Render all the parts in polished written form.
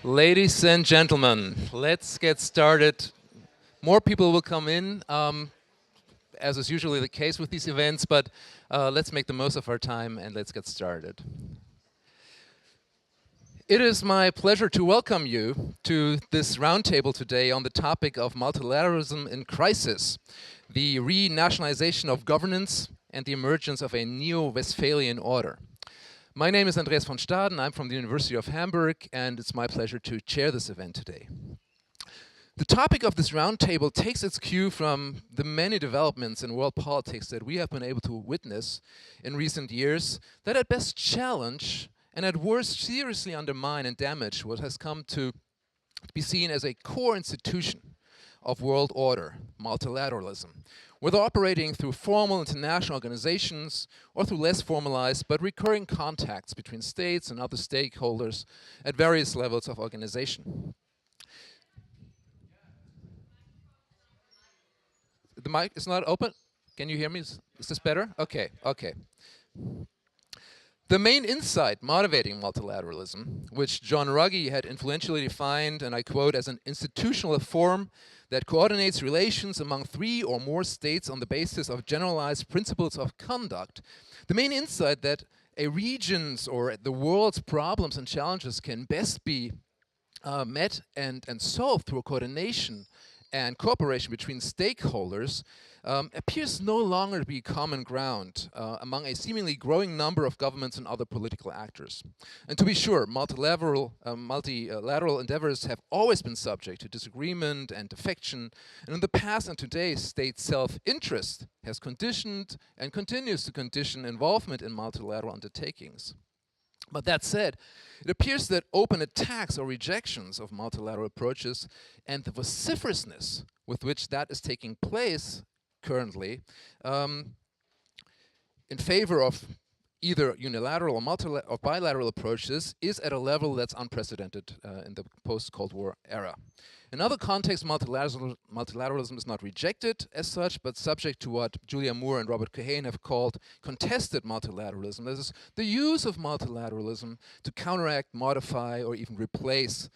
Ladies and gentlemen, let's get started. More people will come in, as is usually the case with these events, but let's make the most of our time and let's get started. It is my pleasure to welcome you to this roundtable today on the topic of multilateralism in crisis, the re-nationalization of governance and the emergence of a neo-Westphalian order. My name is Andreas von Staden, I'm from the University of Hamburg, and it's my pleasure to chair this event today. The topic of this roundtable takes its cue from the many developments in world politics that we have been able to witness in recent years that at best challenge and at worst seriously undermine and damage what has come to be seen as a core institution of world order, multilateralism, whether operating through formal international organizations or through less formalized but recurring contacts between states and other stakeholders at various levels of organization. The mic is not open? Can you hear me? Is this better? Okay, okay. The main insight motivating multilateralism, which John Ruggie had influentially defined, and I quote, as an institutional form that coordinates relations among three or more states on the basis of generalized principles of conduct, the main insight that a region's or the world's problems and challenges can best be met and solved through a coordination and cooperation between stakeholders appears no longer to be common ground among a seemingly growing number of governments and other political actors. And to be sure, multilateral endeavors have always been subject to disagreement and defection, and in the past and today, state self-interest has conditioned and continues to condition involvement in multilateral undertakings. But that said, it appears that open attacks or rejections of multilateral approaches and the vociferousness with which that is taking place currently in favor of either unilateral or bilateral approaches is at a level that's unprecedented in the post-Cold War era. In other contexts, multilateralism is not rejected as such, but subject to what Julia Moore and Robert Kahane have called contested multilateralism. This is the use of multilateralism to counteract, modify, or even replace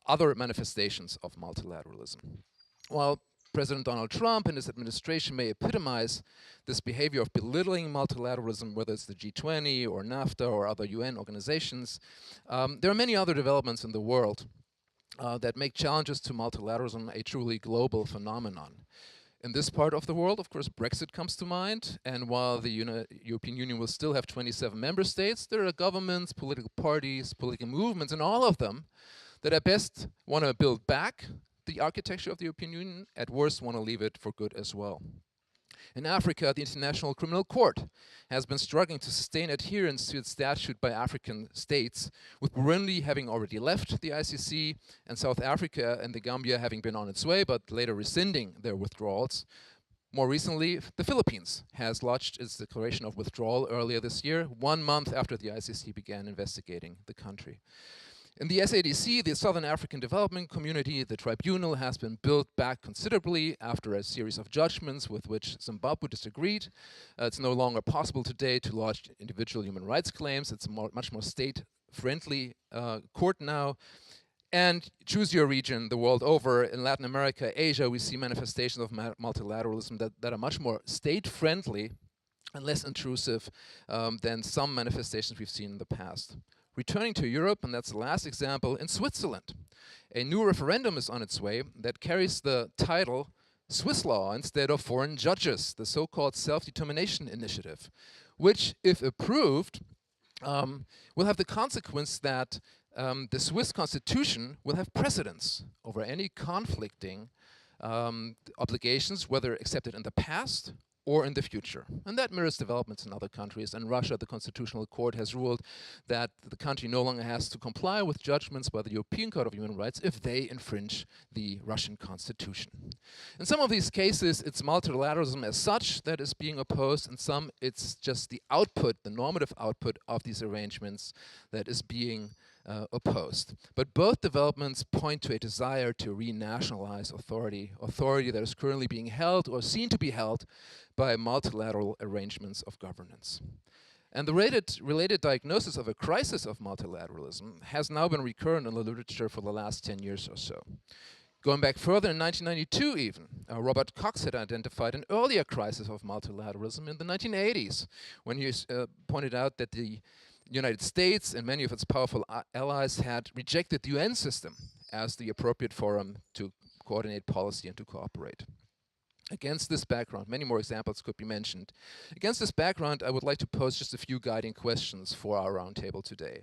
other manifestations of multilateralism. While President Donald Trump and his administration may epitomize this behavior of belittling multilateralism, whether it's the G20 or NAFTA or other UN organizations, there are many other developments in the world that make challenges to multilateralism a truly global phenomenon. In this part of the world, of course, Brexit comes to mind, and while the European Union will still have 27 member states, there are governments, political parties, political movements, and all of them that at best want to build back the architecture of the European Union, at worst want to leave it for good as well. In Africa, the International Criminal Court has been struggling to sustain adherence to its statute by African states, with Burundi having already left the ICC, and South Africa and the Gambia having been on its way, but later rescinding their withdrawals. More recently, the Philippines has lodged its declaration of withdrawal earlier this year, 1 month after the ICC began investigating the country. In the SADC, the Southern African Development Community, the tribunal has been built back considerably after a series of judgments with which Zimbabwe disagreed. It's no longer possible today to lodge individual human rights claims. It's a much more state-friendly court now. And choose your region the world over. In Latin America, Asia, we see manifestations of multilateralism that are much more state-friendly and less intrusive than some manifestations we've seen in the past. Returning to Europe, and that's the last example, in Switzerland, a new referendum is on its way that carries the title Swiss Law instead of Foreign Judges, the so-called Self-Determination Initiative, which, if approved, will have the consequence that the Swiss constitution will have precedence over any conflicting obligations, whether accepted in the past or in the future. And that mirrors developments in other countries. In Russia, the Constitutional Court has ruled that the country no longer has to comply with judgments by the European Court of Human Rights if they infringe the Russian constitution. In some of these cases, it's multilateralism as such that is being opposed. In some, it's just the output, the normative output of these arrangements that is being opposed. But both developments point to a desire to re-nationalize authority that is currently being held or seen to be held by multilateral arrangements of governance. And the related diagnosis of a crisis of multilateralism has now been recurrent in the literature for the last 10 years or so. Going back further, in 1992 even, Robert Cox had identified an earlier crisis of multilateralism in the 1980s, when he pointed out that the United States and many of its powerful allies had rejected the UN system as the appropriate forum to coordinate policy and to cooperate. Against this background, many more examples could be mentioned. Against this background, I would like to pose just a few guiding questions for our roundtable today.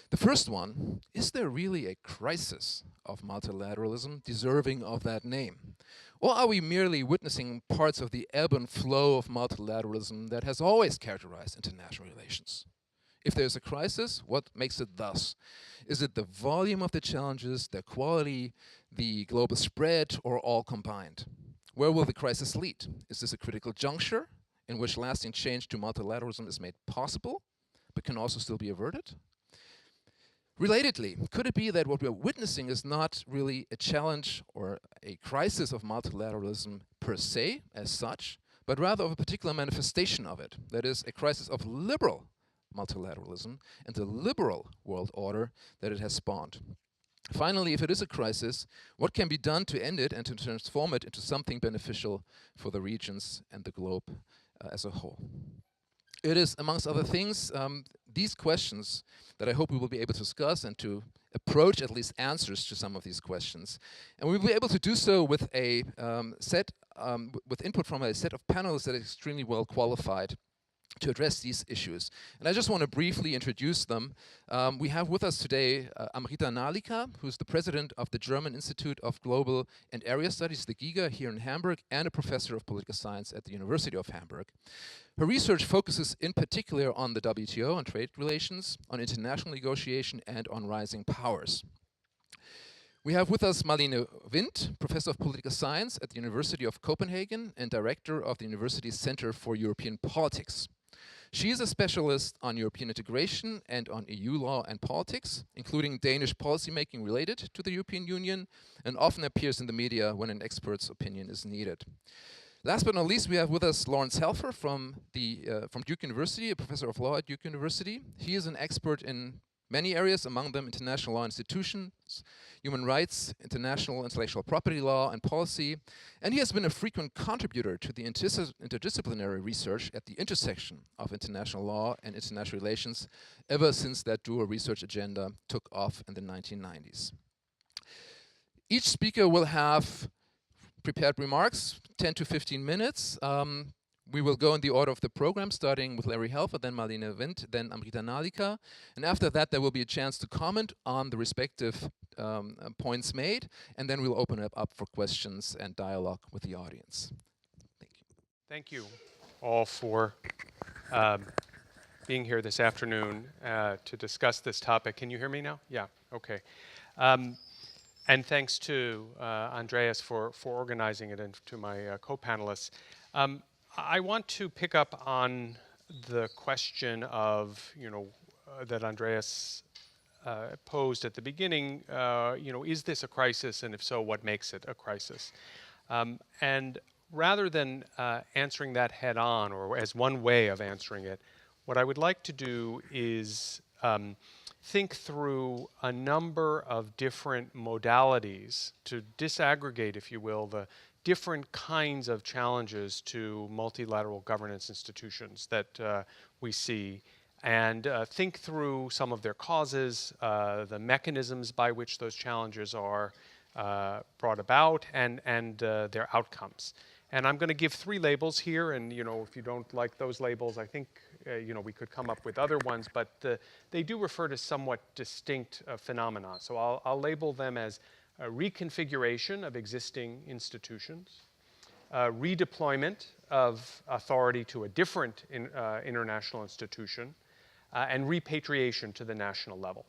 The first one, is there really a crisis of multilateralism deserving of that name? Or are we merely witnessing parts of the ebb and flow of multilateralism that has always characterized international relations? If there's a crisis, what makes it thus? Is it the volume of the challenges, their quality, the global spread, or all combined? Where will the crisis lead? Is this a critical juncture in which lasting change to multilateralism is made possible, but can also still be averted? Relatedly, could it be that what we're witnessing is not really a challenge or a crisis of multilateralism per se, as such, but rather of a particular manifestation of it? That is, a crisis of liberal multilateralism and the liberal world order that it has spawned. Finally, if it is a crisis, what can be done to end it and to transform it into something beneficial for the regions and the globe as a whole? It is, amongst other things, these questions that I hope we will be able to discuss and to approach at least answers to some of these questions. And we'll be able to do so with a with input from a set of panelists that are extremely well qualified to address these issues. And I just want to briefly introduce them. We have with us today Amrita Nalika, who's the president of the German Institute of Global and Area Studies, the GIGA, here in Hamburg, and a professor of political science at the University of Hamburg. Her research focuses in particular on the WTO, on trade relations, on international negotiation, and on rising powers. We have with us Marlene Wind, professor of political science at the University of Copenhagen and director of the university's Center for European Politics. She is a specialist on European integration and on EU law and politics, including Danish policymaking related to the European Union, and often appears in the media when an expert's opinion is needed. Last but not least, we have with us Laurence Helfer from Duke University, a professor of law at Duke University. He is an expert in many areas, among them international law institutions, human rights, international intellectual property law and policy, and he has been a frequent contributor to the interdisciplinary research at the intersection of international law and international relations ever since that dual research agenda took off in the 1990s. Each speaker will have prepared remarks, 10 to 15 minutes. We will go in the order of the program, starting with Larry Helfer, then Marlene Wind, then Amrita Nalika. And after that, there will be a chance to comment on the respective points made, and then we'll open it up for questions and dialogue with the audience. Thank you. Thank you all for being here this afternoon to discuss this topic. Can you hear me now? Yeah, okay. And thanks to Andreas for organizing it, and to my co-panelists. I want to pick up on the question of, that Andreas posed at the beginning, is this a crisis, and if so, what makes it a crisis? And rather than answering that head on, or as one way of answering it, what I would like to do is think through a number of different modalities to disaggregate, if you will, the different kinds of challenges to multilateral governance institutions that we see, and think through some of their causes, the mechanisms by which those challenges are brought about, and their outcomes. And I'm going to give 3 labels here, and if you don't like those labels, I think we could come up with other ones, but they do refer to somewhat distinct phenomena. So I'll label them as a reconfiguration of existing institutions, redeployment of authority to a different international institution, and repatriation to the national level.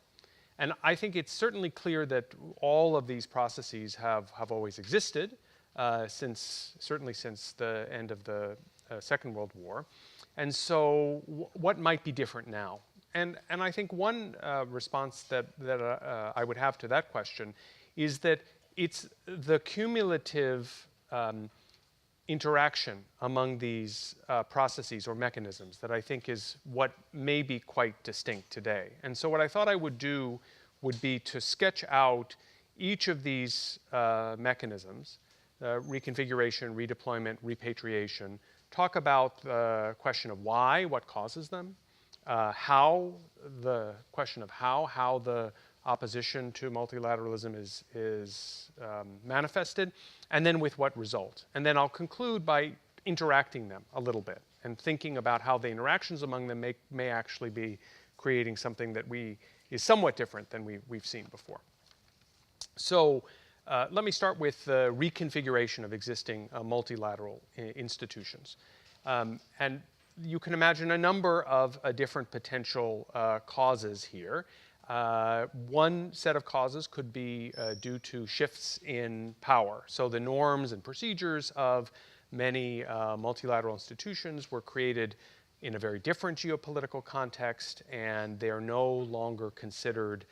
And I think it's certainly clear that all of these processes have always existed, certainly since the end of the Second World War. And so what might be different now? And I think one response that I would have to that question is that it's the cumulative interaction among these processes or mechanisms that I think is what may be quite distinct today. And so what I thought I would do would be to sketch out each of these mechanisms, reconfiguration, redeployment, repatriation, talk about the question of why, what causes them, how, the question of how the opposition to multilateralism is manifested, and then with what result. And then I'll conclude by interacting them a little bit and thinking about how the interactions among them may actually be creating something that is somewhat different than we've seen before. So let me start with the reconfiguration of existing multilateral institutions. And you can imagine a number of different potential causes here. One set of causes could be due to shifts in power. So the norms and procedures of many multilateral institutions were created in a very different geopolitical context, and they are no longer considered,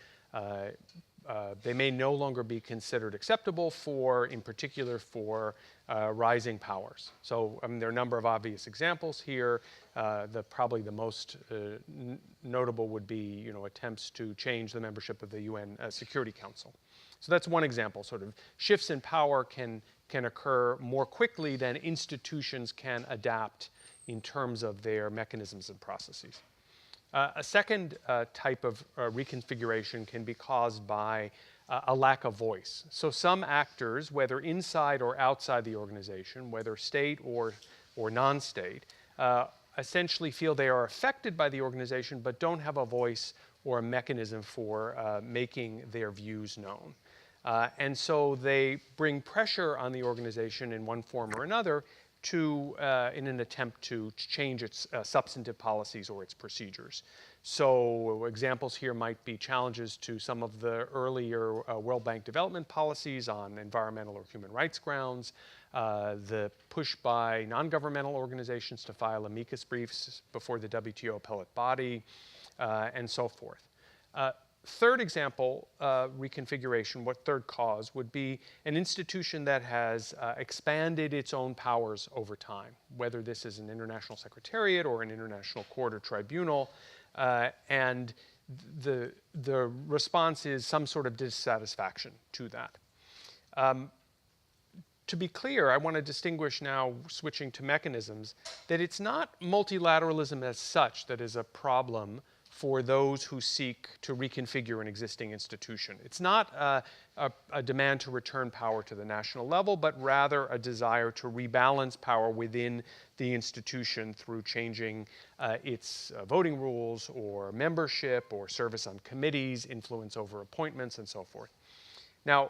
they may no longer be considered acceptable for, in particular, for rising powers. So there are a number of obvious examples here. Probably the most notable would be, attempts to change the membership of the UN Security Council. So that's one example. Sort of shifts in power can occur more quickly than institutions can adapt in terms of their mechanisms and processes. A second type of reconfiguration can be caused by a lack of voice. So some actors, whether inside or outside the organization, whether state or non-state, essentially feel they are affected by the organization but don't have a voice or a mechanism for making their views known. And so they bring pressure on the organization in one form or another in an attempt to change its substantive policies or its procedures. So examples here might be challenges to some of the earlier World Bank development policies on environmental or human rights grounds, the push by non-governmental organizations to file amicus briefs before the WTO appellate body, and so forth. Third example, reconfiguration, third cause would be an institution that has expanded its own powers over time, whether this is an international secretariat or an international court or tribunal, and the response is some sort of dissatisfaction to that. To be clear, I want to distinguish now, switching to mechanisms, that it's not multilateralism as such that is a problem for those who seek to reconfigure an existing institution. It's not a demand to return power to the national level, but rather a desire to rebalance power within the institution through changing its voting rules or membership or service on committees, influence over appointments, and so forth. Now,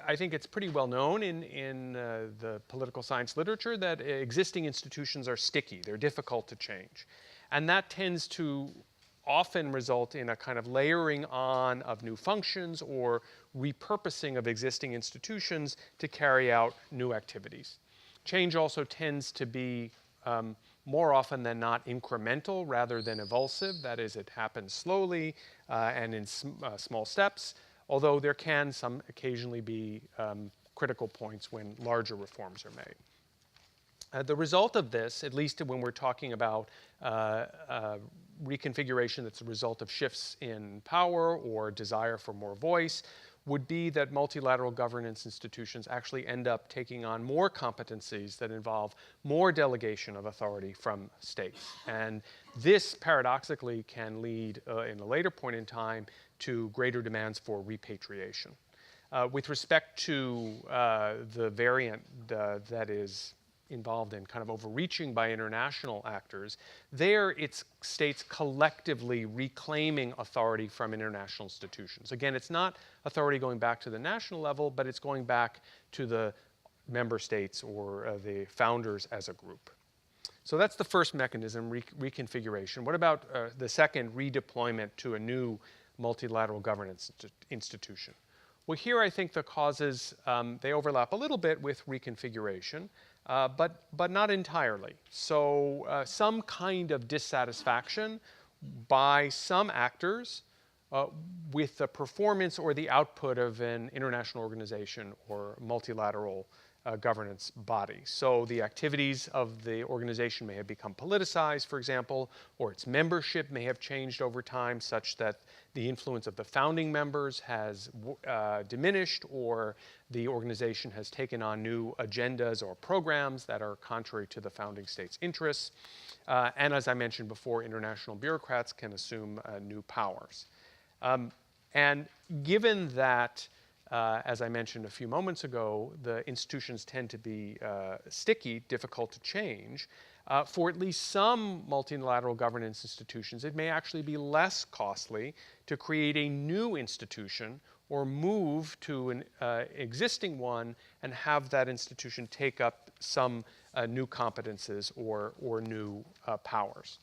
I think it's pretty well known in the political science literature that existing institutions are sticky. They're difficult to change. And that tends to often result in a kind of layering on of new functions or repurposing of existing institutions to carry out new activities. Change also tends to be more often than not incremental rather than evulsive. That is, it happens slowly and in small steps, although there can occasionally be critical points when larger reforms are made. The result of this, at least when we're talking about reconfiguration that's a result of shifts in power or desire for more voice, would be that multilateral governance institutions actually end up taking on more competencies that involve more delegation of authority from states. And this paradoxically can lead in a later point in time to greater demands for repatriation. With respect to the variant that is involved in kind of overreaching by international actors, there it's states collectively reclaiming authority from international institutions. Again, it's not authority going back to the national level, but it's going back to the member states or the founders as a group. So that's the first mechanism, reconfiguration. What about the second, redeployment to a new multilateral governance institution? Well, here I think the causes, they overlap a little bit with reconfiguration, but not entirely. So some kind of dissatisfaction by some actors with the performance or the output of an international organization or multilateral governance body. So the activities of the organization may have become politicized, for example, or its membership may have changed over time such that the influence of the founding members has diminished, or the organization has taken on new agendas or programs that are contrary to the founding state's interests. And as I mentioned before, international bureaucrats can assume new powers. And given that, as I mentioned a few moments ago, the institutions tend to be sticky, difficult to change, for at least some multilateral governance institutions, it may actually be less costly to create a new institution or move to an existing one and have that institution take up some new competences or new powers.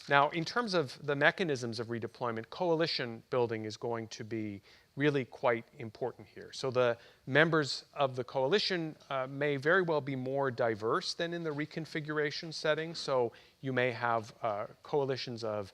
Now, in terms of the mechanisms of redeployment, coalition building is going to be really quite important here. So the members of the coalition may very well be more diverse than in the reconfiguration setting. So you may have coalitions of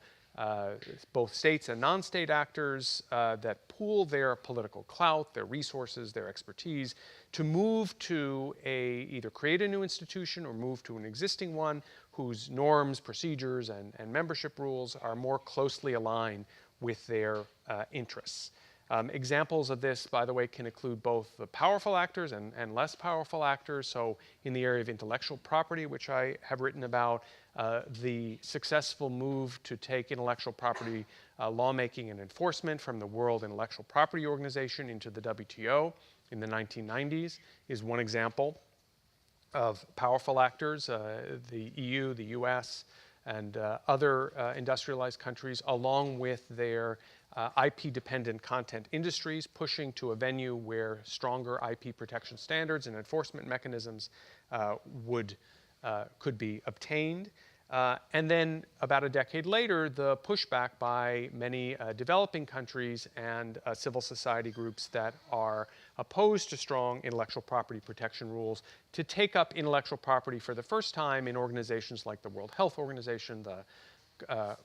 both states and non-state actors that pool their political clout, their resources, their expertise to move to either create a new institution or move to an existing one whose norms, procedures, and membership rules are more closely aligned with their interests. Examples of this, by the way, can include both the powerful actors and less powerful actors. So in the area of intellectual property, which I have written about, the successful move to take intellectual property lawmaking and enforcement from the World Intellectual Property Organization into the WTO in the 1990s is one example of powerful actors, the EU, the US, and other industrialized countries, along with their IP-dependent content industries, pushing to a venue where stronger IP protection standards and enforcement mechanisms could be obtained. And then about a decade later, the pushback by many developing countries and civil society groups that are opposed to strong intellectual property protection rules to take up intellectual property for the first time in organizations like the World Health Organization, the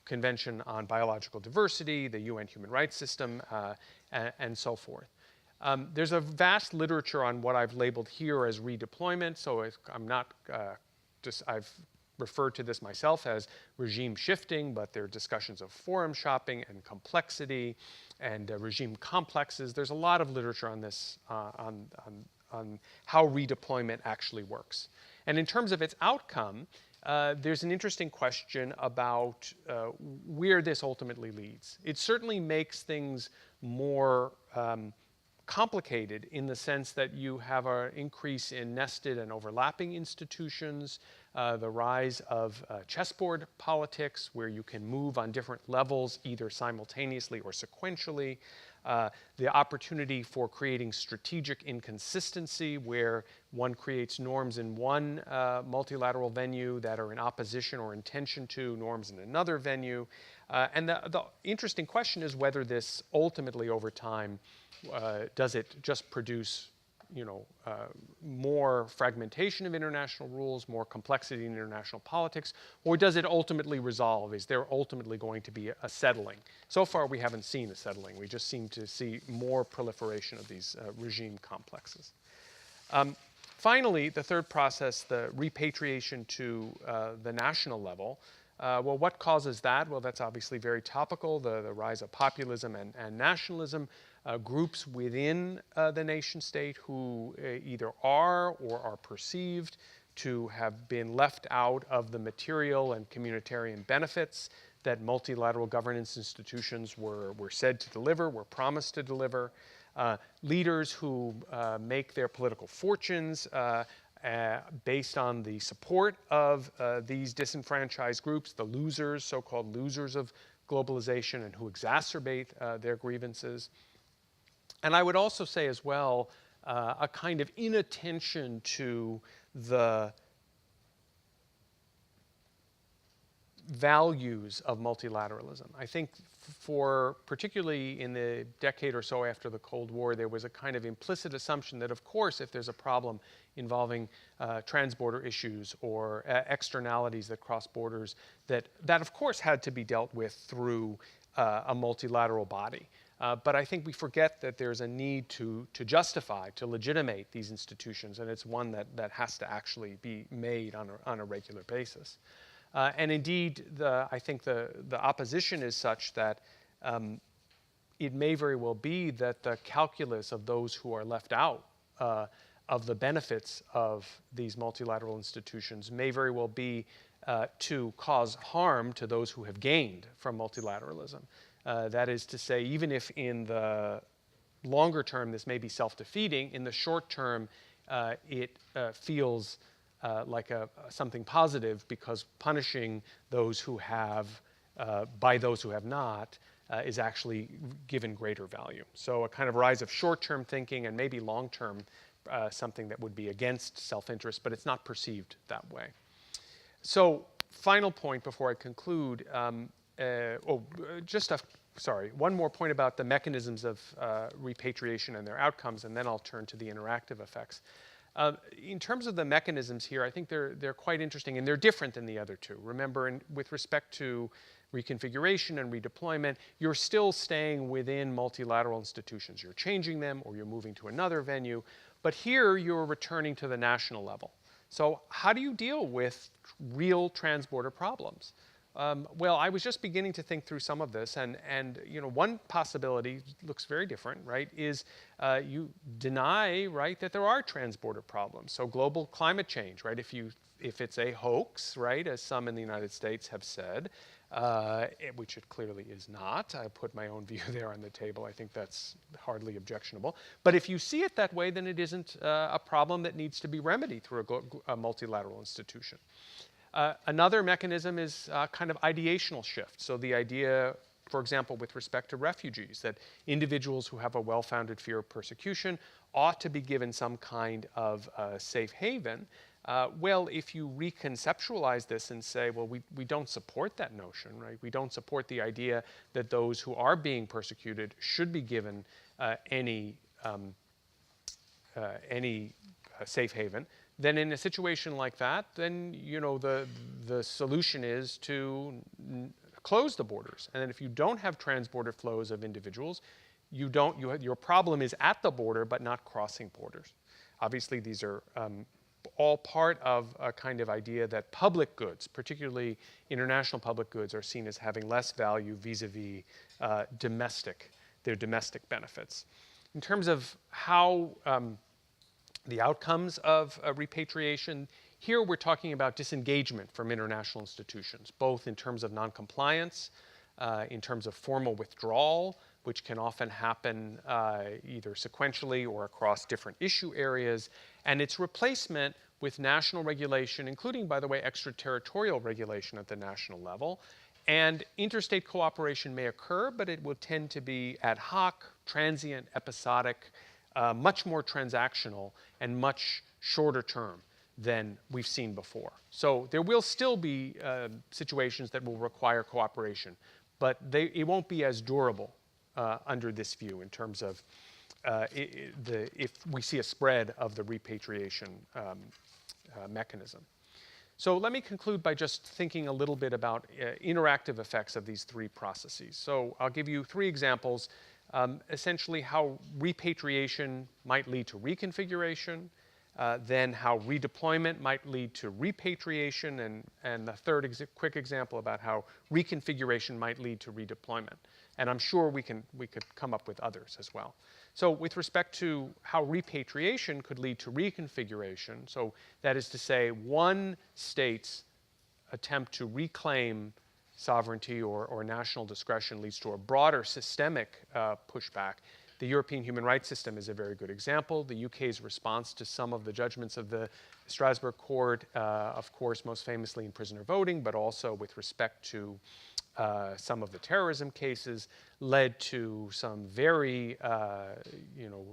Convention on Biological Diversity, the UN Human Rights System, and so forth. There's a vast literature on what I've labeled here as redeployment, so I'm not I've referred to this myself as regime shifting, but there are discussions of forum shopping and complexity and regime complexes. There's a lot of literature on this, on how redeployment actually works. And in terms of its outcome, there's an interesting question about where this ultimately leads. It certainly makes things more complicated in the sense that you have an increase in nested and overlapping institutions, the rise of chessboard politics where you can move on different levels either simultaneously or sequentially, the opportunity for creating strategic inconsistency where one creates norms in one multilateral venue that are in opposition or in tension to norms in another venue. And the interesting question is whether this ultimately over time, does it just produce more fragmentation of international rules, more complexity in international politics, or does it ultimately resolve? Is there ultimately going to be a settling? So far, we haven't seen a settling. We just seem to see more proliferation of these regime complexes. Finally, the third process, the repatriation to the national level. Well, what causes that? Well, that's obviously very topical, the rise of populism and nationalism. Groups within the nation state who either are or are perceived to have been left out of the material and communitarian benefits that multilateral governance institutions were said to deliver, were promised to deliver. Leaders who make their political fortunes based on the support of these disenfranchised groups, the losers, so-called losers of globalization, and who exacerbate their grievances. And I would also say as well, a kind of inattention to the values of multilateralism. I think particularly in the decade or so after the Cold War, there was a kind of implicit assumption that, of course, if there's a problem involving transborder issues or externalities that cross borders, that of course had to be dealt with through a multilateral body. But I think we forget that there's a need to justify, to legitimate these institutions, and it's one that has to actually be made on a regular basis. And indeed, I think the opposition is such that it may very well be that the calculus of those who are left out of the benefits of these multilateral institutions may very well be to cause harm to those who have gained from multilateralism. That is to say, even if in the longer term this may be self-defeating, in the short term it feels like something positive, because punishing those who have by those who have not is actually given greater value. So a kind of rise of short-term thinking and maybe long-term something that would be against self-interest, but it's not perceived that way. So final point before I conclude, one more point about the mechanisms of repatriation and their outcomes, and then I'll turn to the interactive effects. In terms of the mechanisms here, I think they're quite interesting, and they're different than the other two. Remember, with respect to reconfiguration and redeployment, you're still staying within multilateral institutions. You're changing them, or you're moving to another venue. But here, you're returning to the national level. So how do you deal with real transborder problems? Well, I was just beginning to think through some of this, and one possibility looks very different, right? Is you deny, right, that there are transborder problems. So global climate change, right? If it's a hoax, right, as some in the United States have said, which it clearly is not. I put my own view there on the table. I think that's hardly objectionable. But if you see it that way, then it isn't a problem that needs to be remedied through a multilateral institution. Another mechanism is kind of ideational shift. So the idea, for example, with respect to refugees, that individuals who have a well-founded fear of persecution ought to be given some kind of safe haven. Well, if you reconceptualize this and say, well, we don't support that notion, right? We don't support the idea that those who are being persecuted should be given any safe haven. Then in a situation like that, then the solution is to close the borders. And then if you don't have transborder flows of individuals, your problem is at the border but not crossing borders. Obviously, these are all part of a kind of idea that public goods, particularly international public goods, are seen as having less value vis-a-vis their domestic benefits. In terms of how the outcomes of repatriation, here we're talking about disengagement from international institutions, both in terms of noncompliance, in terms of formal withdrawal, which can often happen either sequentially or across different issue areas, and its replacement with national regulation, including, by the way, extraterritorial regulation at the national level. And interstate cooperation may occur, but it will tend to be ad hoc, transient, episodic, much more transactional, and much shorter term than we've seen before. So there will still be situations that will require cooperation, but it won't be as durable under this view in terms of if we see a spread of the repatriation mechanism. So let me conclude by just thinking a little bit about interactive effects of these three processes. So I'll give you three examples. Essentially how repatriation might lead to reconfiguration, then how redeployment might lead to repatriation, and the third quick example about how reconfiguration might lead to redeployment. And I'm sure we could come up with others as well. So with respect to how repatriation could lead to reconfiguration, so that is to say one state's attempt to reclaim sovereignty or national discretion leads to a broader systemic pushback. The European human rights system is a very good example. The UK's response to some of the judgments of the Strasbourg Court, of course, most famously in prisoner voting, but also with respect to some of the terrorism cases, led to some very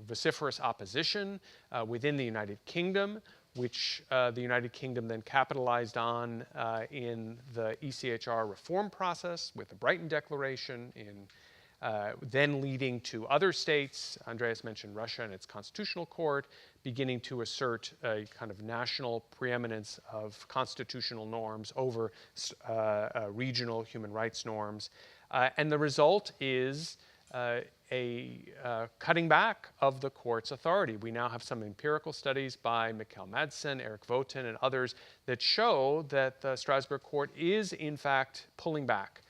vociferous opposition within the United Kingdom, which the United Kingdom then capitalized on in the ECPR reform process with the Brighton Declaration, then leading to other states, Andreas mentioned Russia and its constitutional court, beginning to assert a kind of national preeminence of constitutional norms over regional human rights norms. And the result is cutting back of the court's authority. We now have some empirical studies by Mikkel Madsen, Erik Voeten, and others that show that the Strasbourg court is, in fact, pulling back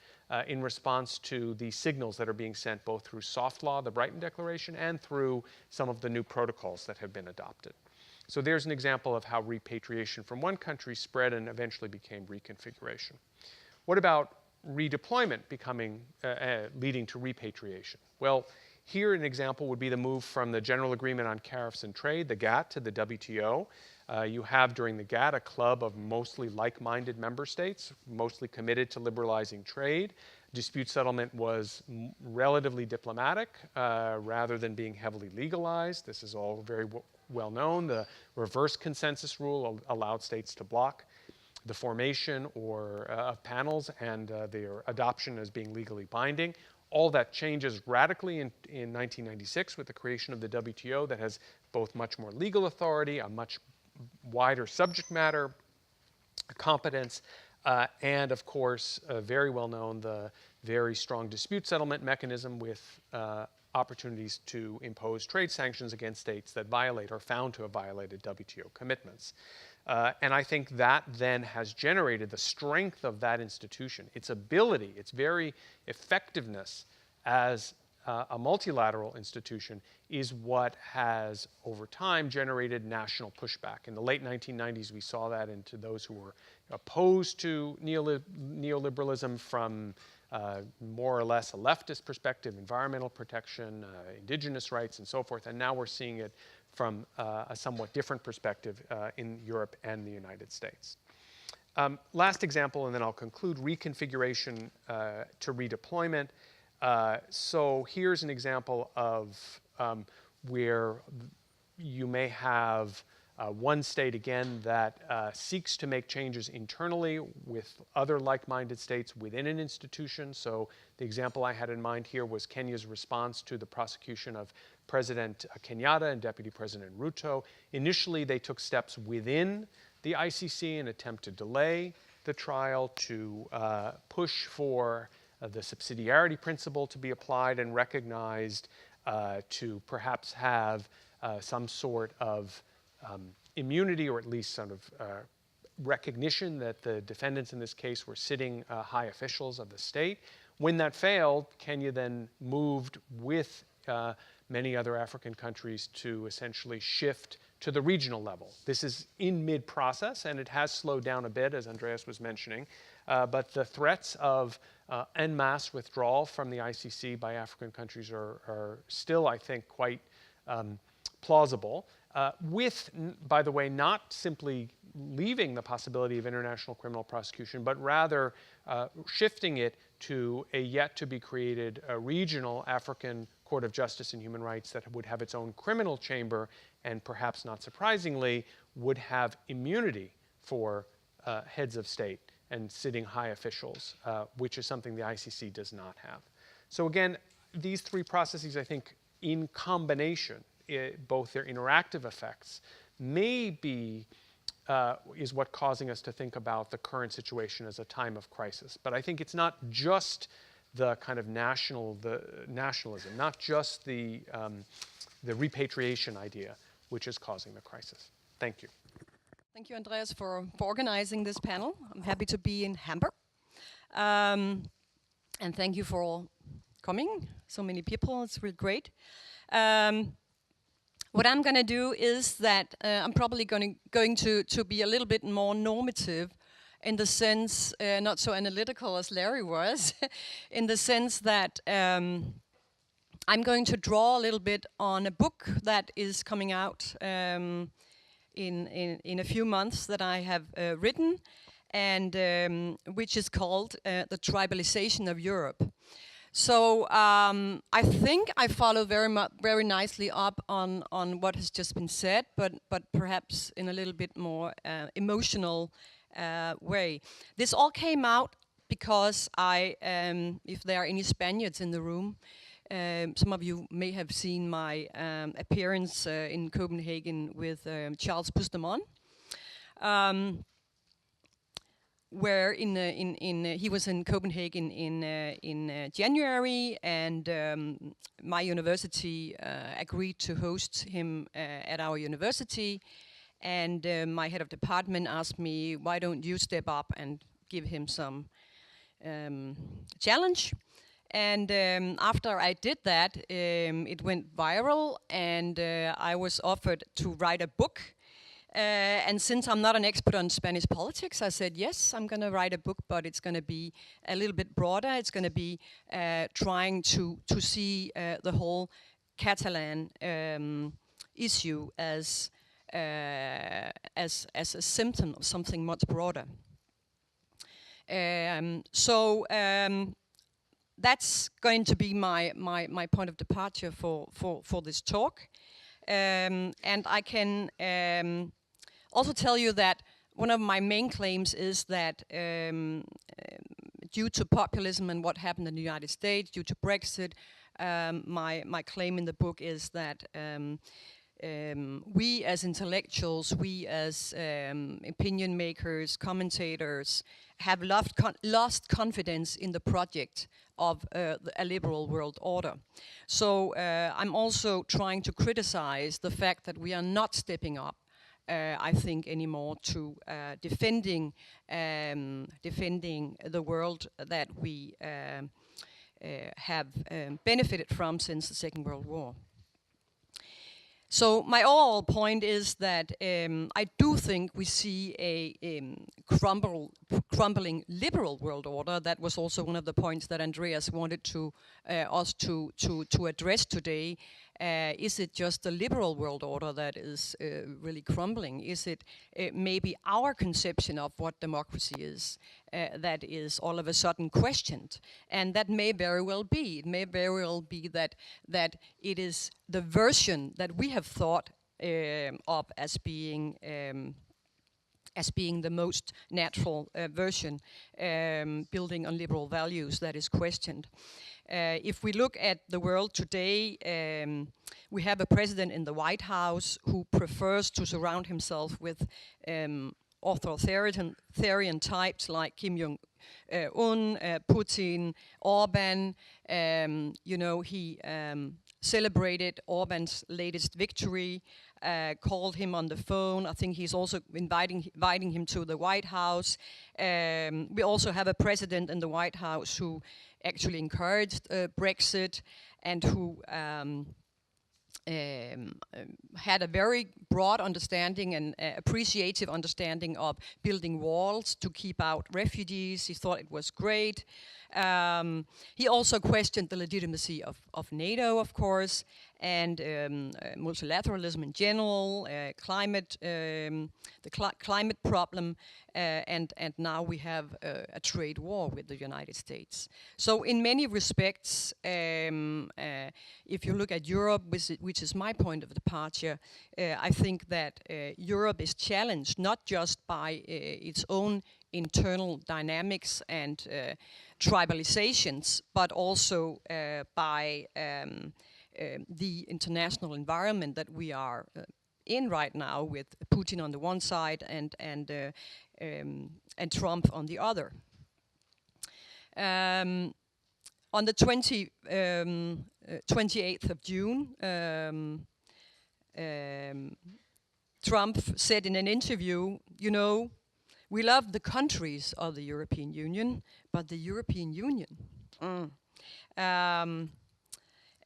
in response to the signals that are being sent both through soft law, the Brighton Declaration, and through some of the new protocols that have been adopted. So there's an example of how repatriation from one country spread and eventually became reconfiguration. What about redeployment leading to repatriation? Well, here an example would be the move from the General Agreement on Tariffs and Trade, the GATT, to the WTO. You have during the GATT a club of mostly like-minded member states, mostly committed to liberalizing trade. Dispute settlement was relatively diplomatic rather than being heavily legalized. This is all very well known. The reverse consensus rule allowed states to block the formation of panels and their adoption as being legally binding. All that changes radically in 1996 with the creation of the WTO that has both much more legal authority, a much wider subject matter competence, and of course, very well known, the very strong dispute settlement mechanism with opportunities to impose trade sanctions against states that violate or found to have violated WTO commitments. And I think that then has generated the strength of that institution, its ability, its very effectiveness as a multilateral institution is what has, over time, generated national pushback. In the late 1990s, we saw that into those who were opposed to neoliberalism from more or less a leftist perspective, environmental protection, indigenous rights, and so forth. And now we're seeing it from a somewhat different perspective in Europe and the United States. Last example, and then I'll conclude, reconfiguration to redeployment. So here's an example of where you may have one state, again, that seeks to make changes internally with other like-minded states within an institution. So the example I had in mind here was Kenya's response to the prosecution of President Kenyatta and Deputy President Ruto. Initially, they took steps within the ICC in an attempt to delay the trial, to push for the subsidiarity principle to be applied and recognized, to perhaps have some sort of immunity, or at least sort of recognition that the defendants in this case were sitting high officials of the state. When that failed, Kenya then moved with many other African countries to essentially shift to the regional level. This is in mid-process, and it has slowed down a bit, as Andreas was mentioning. But the threats of en masse withdrawal from the ICC by African countries are still, I think, quite plausible. With, by the way, not simply leaving the possibility of international criminal prosecution, but rather shifting it to a yet-to-be-created regional African Court of Justice and Human Rights that would have its own criminal chamber and, perhaps not surprisingly, would have immunity for heads of state and sitting high officials, which is something the ICC does not have. So again, these three processes, I think, in combination, both their interactive effects may be is what causing us to think about the current situation as a time of crisis. But I think it's not just the kind of nationalism, not just the repatriation idea, which is causing the crisis. Thank you. Thank you, Andreas, for organizing this panel. I'm happy to be in Hamburg. And thank you for all coming, so many people, it's really great. What I'm going to do is that I'm probably going to be a little bit more normative in the sense, not so analytical as Larry was, in the sense that I'm going to draw a little bit on a book that is coming out in a few months that I have written, and which is called The Tribalization of Europe. So I think I follow very nicely up on what has just been said, but perhaps in a little bit more emotional way. This all came out because if there are any Spaniards in the room, some of you may have seen my appearance in Copenhagen with Charles Puigdemont. where he was in Copenhagen in January, and my university agreed to host him at our university. And my head of department asked me, why don't you step up and give him some challenge? And after I did that, it went viral, and I was offered to write a book. And since I'm not an expert on Spanish politics, I said, yes, I'm going to write a book, but it's going to be a little bit broader. It's going to be trying to see the whole Catalan issue as a symptom of something much broader. That's going to be my point of departure for this talk. And I can also tell you that one of my main claims is that due to populism and what happened in the United States, due to Brexit, my claim in the book is that we as intellectuals, we as opinion makers, commentators, have lost confidence in the project of a liberal world order. So I'm also trying to criticize the fact that we are not stepping up, I think, anymore to defending the world that we have benefited from since the Second World War. So my overall point is that I do think we see a crumbling liberal world order. That was also one of the points that Andreas wanted us to address today. Is it just the liberal world order that is really crumbling? Is it maybe our conception of what democracy is that is all of a sudden questioned? And that may very well be. It may very well be that it is the version that we have thought of as being the most natural version, building on liberal values, that is questioned. If we look at the world today, we have a president in the White House who prefers to surround himself with authoritarian types like Kim Jong-un, Putin, Orban. He celebrated Orban's latest victory, called him on the phone. I think he's also inviting him to the White House. We also have a president in the White House who actually encouraged Brexit and who had a very broad understanding and appreciative understanding of building walls to keep out refugees. He thought it was great. He also questioned the legitimacy of NATO, of course, and multilateralism in general, climate, the climate problem, and now we have a trade war with the United States. So in many respects, if you look at Europe, which is my point of departure, I think that Europe is challenged not just by its own internal dynamics and tribalizations, but also by the international environment that we are in right now, with Putin on the one side and Trump on the other. On the 28th of June, Trump said in an interview, we love the countries of the European Union, but the European Union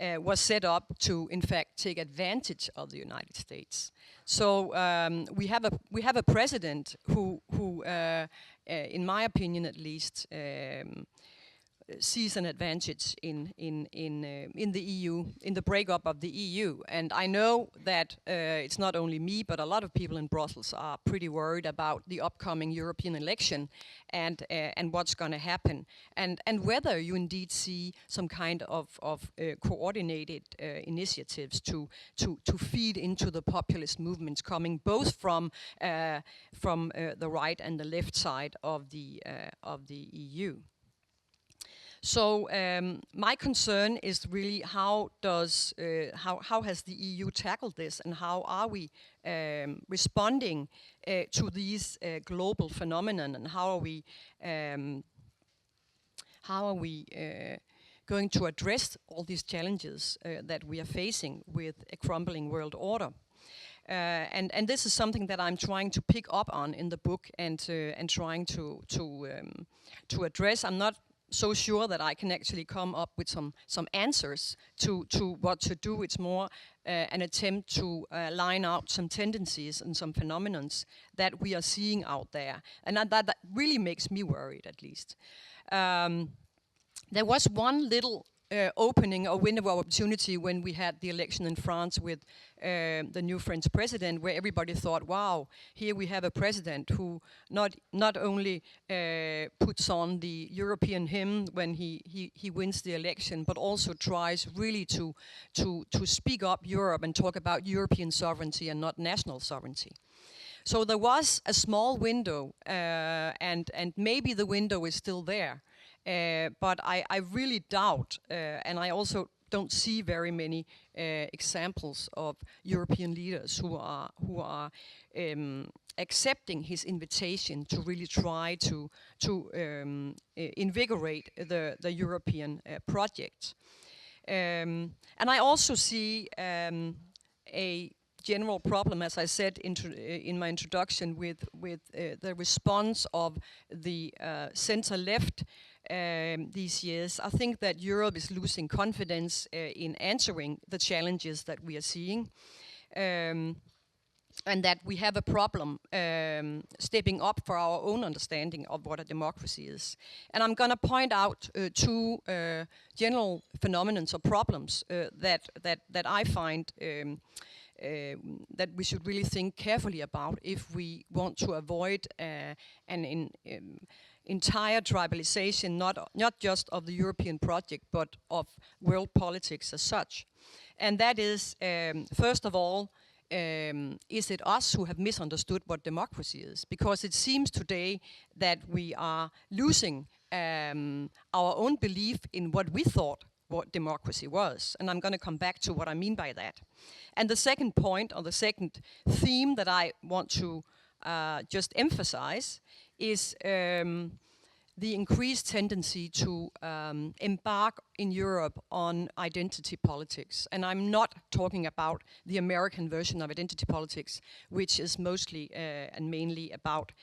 was set up to, in fact, take advantage of the United States. So we have a president who in my opinion at least, sees an advantage in the EU, in the breakup of the EU. And I know that it's not only me, but a lot of people in Brussels are pretty worried about the upcoming European election and what's going to happen, and whether you indeed see some kind of coordinated initiatives to feed into the populist movements coming both from the right and the left side of the EU. So my concern is really how has the EU tackled this, and how are we responding to these global phenomenon, and how are we going to address all these challenges that we are facing with a crumbling world order. And this is something that I'm trying to pick up on in the book, and trying to address. I'm not so sure that I can actually come up with some answers to what to do. It's more an attempt to line out some tendencies and some phenomenons that we are seeing out there, and that really makes me worried, at least. There was one little opening or window of opportunity when we had the election in France with the new French president, where everybody thought, wow, here we have a president who not only puts on the European hymn when he wins the election, but also tries really to speak up Europe and talk about European sovereignty and not national sovereignty. So there was a small window, and maybe the window is still there. But I really doubt, and I also don't see very many examples of European leaders who are accepting his invitation to really try to invigorate the European project. And I also see a general problem, as I said in my introduction, with the response of the center-left these years. I think that Europe is losing confidence in answering the challenges that we are seeing, and that we have a problem stepping up for our own understanding of what a democracy is. And I'm going to point out two general phenomena or problems that I find that we should really think carefully about if we want to avoid an entire tribalization, not just of the European project, but of world politics as such. And that is, first of all, is it us who have misunderstood what democracy is? Because it seems today that we are losing our own belief in what we thought what democracy was. And I'm going to come back to what I mean by that. And the second point, or the second theme that I want to just emphasize, is the increased tendency to embark in Europe on identity politics. And I'm not talking about the American version of identity politics, which is mostly and mainly about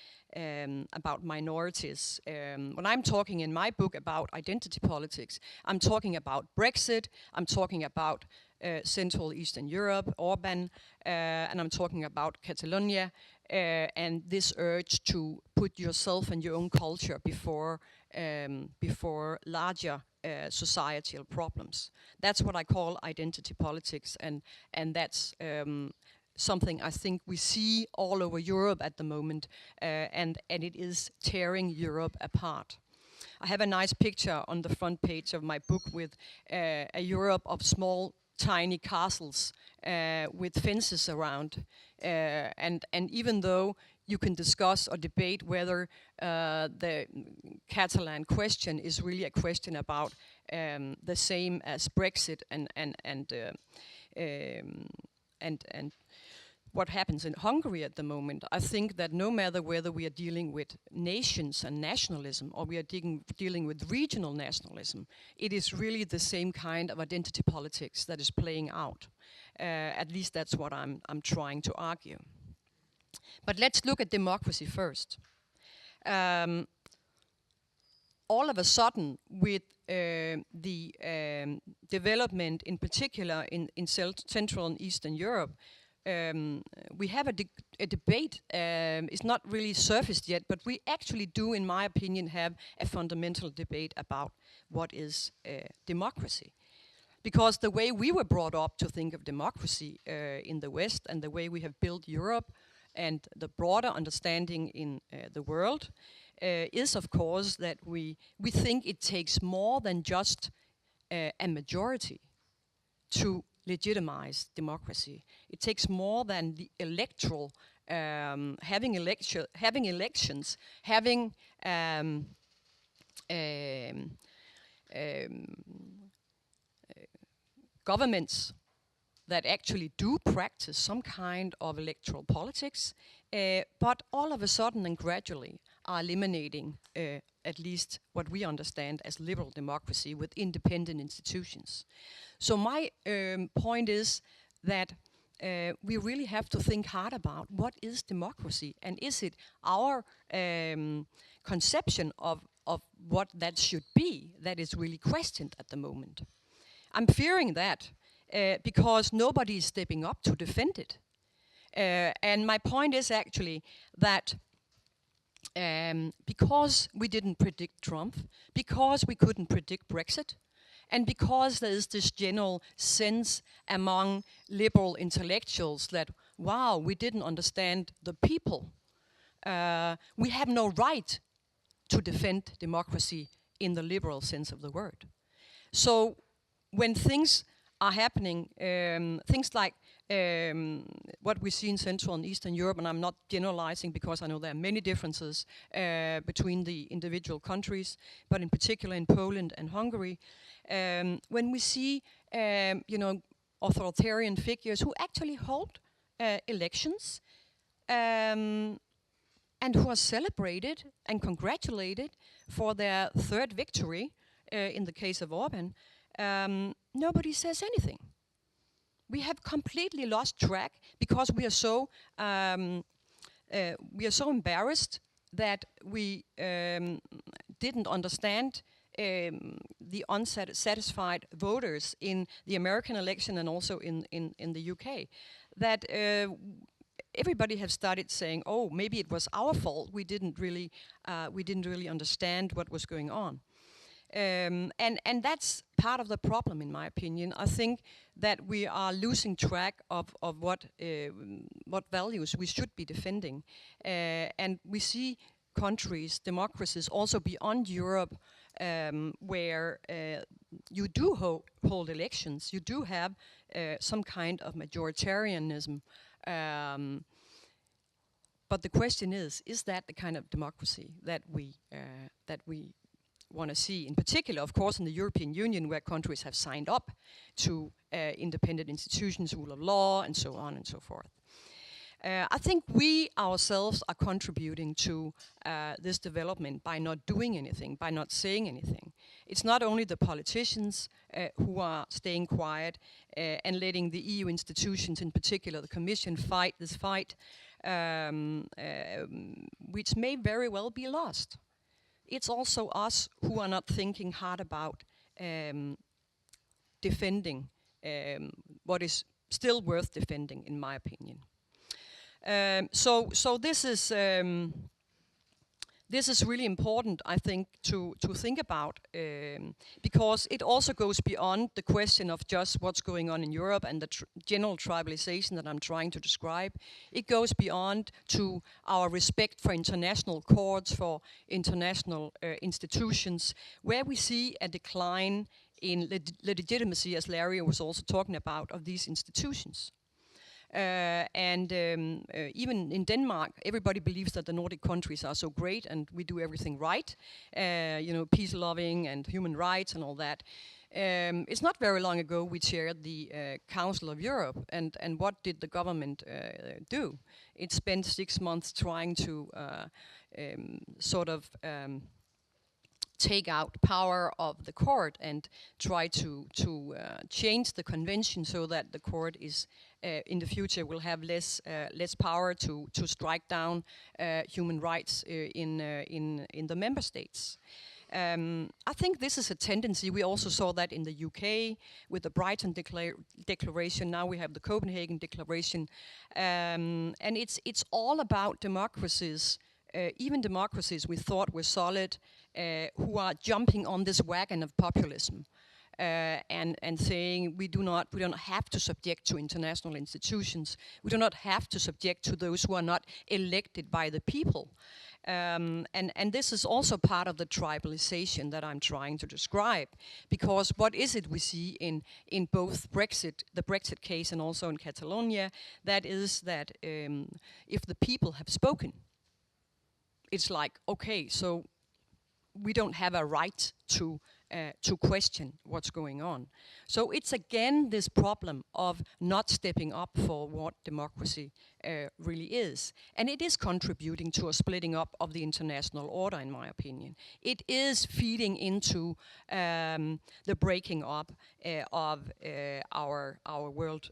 minorities. When I'm talking in my book about identity politics, I'm talking about Brexit, I'm talking about Central Eastern Europe, Orban, and I'm talking about Catalonia, and this urge to put yourself and your own culture before larger societal problems. That's what I call identity politics, and that's something I think we see all over Europe at the moment, and it is tearing Europe apart. I have a nice picture on the front page of my book with a Europe of small, tiny castles with fences around, and even though you can discuss or debate whether the Catalan question is really a question about the same as Brexit and what happens in Hungary at the moment, I think that no matter whether we are dealing with nations and nationalism or we are dealing with regional nationalism, it is really the same kind of identity politics that is playing out. At least that's what I'm trying to argue. But let's look at democracy first. All of a sudden, with the development in particular in Central and Eastern Europe, we have a debate. It's not really surfaced yet, but we actually do, in my opinion, have a fundamental debate about what is democracy. Because the way we were brought up to think of democracy in the West, and the way we have built Europe, and the broader understanding in the world, is of course that we think it takes more than just a majority to legitimize democracy. It takes more than the electoral, having elections, having governments that actually do practice some kind of electoral politics, but all of a sudden and gradually are eliminating at least what we understand as liberal democracy with independent institutions. So my point is that we really have to think hard about what is democracy, and is it our conception of what that should be that is really questioned at the moment. I'm fearing that because nobody is stepping up to defend it. And my point is actually that because we didn't predict Trump, because we couldn't predict Brexit, and because there is this general sense among liberal intellectuals that, wow, we didn't understand the people, we have no right to defend democracy in the liberal sense of the word. So when things are happening, things like what we see in Central and Eastern Europe, and I'm not generalizing because I know there are many differences between the individual countries, but in particular in Poland and Hungary, when we see authoritarian figures who actually hold elections and who are celebrated and congratulated for their third victory, in the case of Orban, nobody says anything. We have completely lost track because we are so embarrassed that we didn't understand the unsatisfied voters in the American election and also in the UK. That everybody have started saying, "Oh, maybe it was our fault. We didn't really understand what was going on." And that's part of the problem, in my opinion. I think that we are losing track of what values we should be defending, and we see countries, democracies, also beyond Europe, where you do hold elections. You do have some kind of majoritarianism. But the question is that the kind of democracy that we want to see, in particular, of course, in the European Union, where countries have signed up to independent institutions, rule of law, and so on and so forth. I think we ourselves are contributing to this development by not doing anything, by not saying anything. It's not only the politicians who are staying quiet and letting the EU institutions, in particular the Commission, fight this fight, which may very well be lost. It's also us who are not thinking hard about defending what is still worth defending, in my opinion. So this is really important, I think, to think about, because it also goes beyond the question of just what's going on in Europe and the general tribalization that I'm trying to describe. It goes beyond to our respect for international courts, for international institutions, where we see a decline in legitimacy, as Larry was also talking about, of these institutions. Even in Denmark, everybody believes that the Nordic countries are so great and we do everything right, peace-loving and human rights and all that. It's not very long ago we chaired the Council of Europe, and what did the government do? It spent 6 months trying to take out power of the court and try to change the convention so that the court is in the future will have less power to strike down human rights in the member states. I think this is a tendency. We also saw that in the UK with the Brighton Declaration. Now we have the Copenhagen Declaration, and it's all about democracies. Even democracies we thought were solid, who are jumping on this wagon of populism and saying we don't have to subject to international institutions. We do not have to subject to those who are not elected by the people. And this is also part of the tribalization that I'm trying to describe, because what is it we see in both the Brexit case and also in Catalonia? That is that if the people have spoken, it's like, okay, so we don't have a right to question what's going on. So it's again this problem of not stepping up for what democracy really is. And it is contributing to a splitting up of the international order, in my opinion. It is feeding into the breaking up of our world,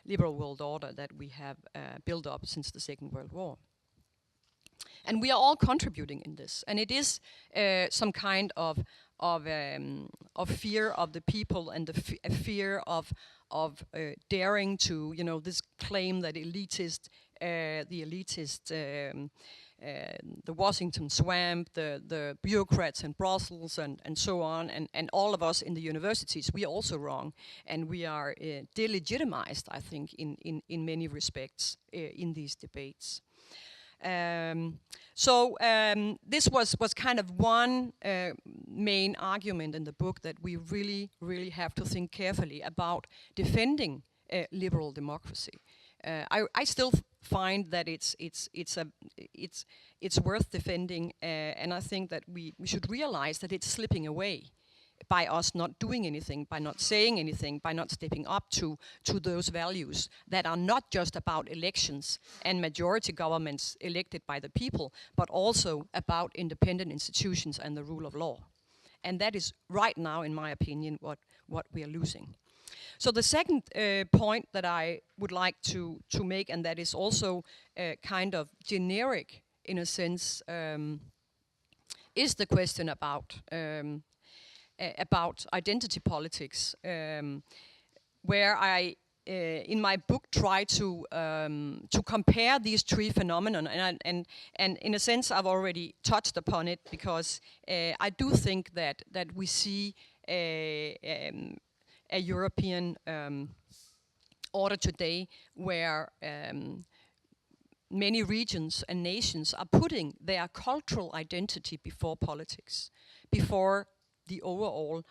liberal world order that we have built up since the Second World War. And we are all contributing in this, and it is some kind of fear of the people, and the fear of daring to, you know, this claim that the Washington swamp, the bureaucrats in Brussels, and so on, and all of us in the universities, we are also wrong, and we are delegitimized, I think, in many respects in these debates. This was kind of one main argument in the book, that we really have to think carefully about defending liberal democracy. I still find that it's worth defending, and I think that we should realize that it's slipping away by us not doing anything, by not saying anything, by not stepping up to those values that are not just about elections and majority governments elected by the people, but also about independent institutions and the rule of law. And that is right now, in my opinion, what we are losing. So the second point that I would like to make, and that is also kind of generic in a sense, is the question about identity politics, where I, in my book, try to compare these three phenomena, and in a sense I've already touched upon it, because I do think that we see a European order today where many regions and nations are putting their cultural identity before politics, before the overall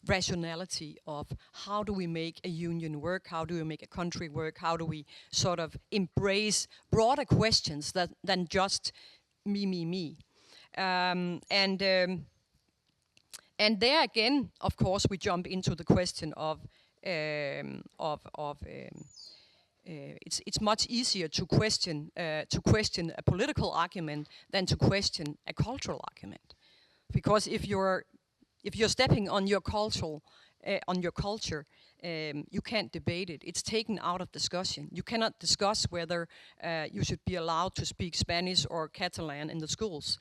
rationality of how do we make a union work, how do we make a country work, how do we sort of embrace broader questions than just me. And there again, of course, we jump into the question of it's much easier to question a political argument than to question a cultural argument. Because if you're stepping on your culture, you can't debate it. It's taken out of discussion. You cannot discuss whether you should be allowed to speak Spanish or Catalan in the schools,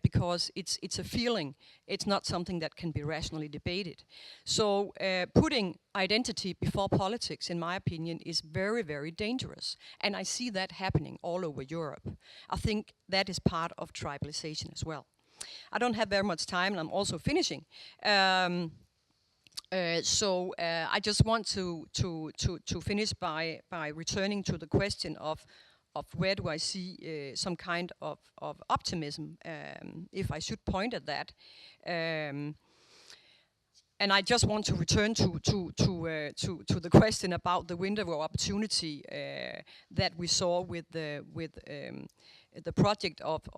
because it's a feeling. It's not something that can be rationally debated. So putting identity before politics, in my opinion, is very, very dangerous. And I see that happening all over Europe. I think that is part of tribalization as well. I don't have very much time, and I'm also finishing. So I just want to finish by returning to the question of where do I see some kind of optimism, if I should point at that. And I just want to return to the question about the window of opportunity that we saw with the project of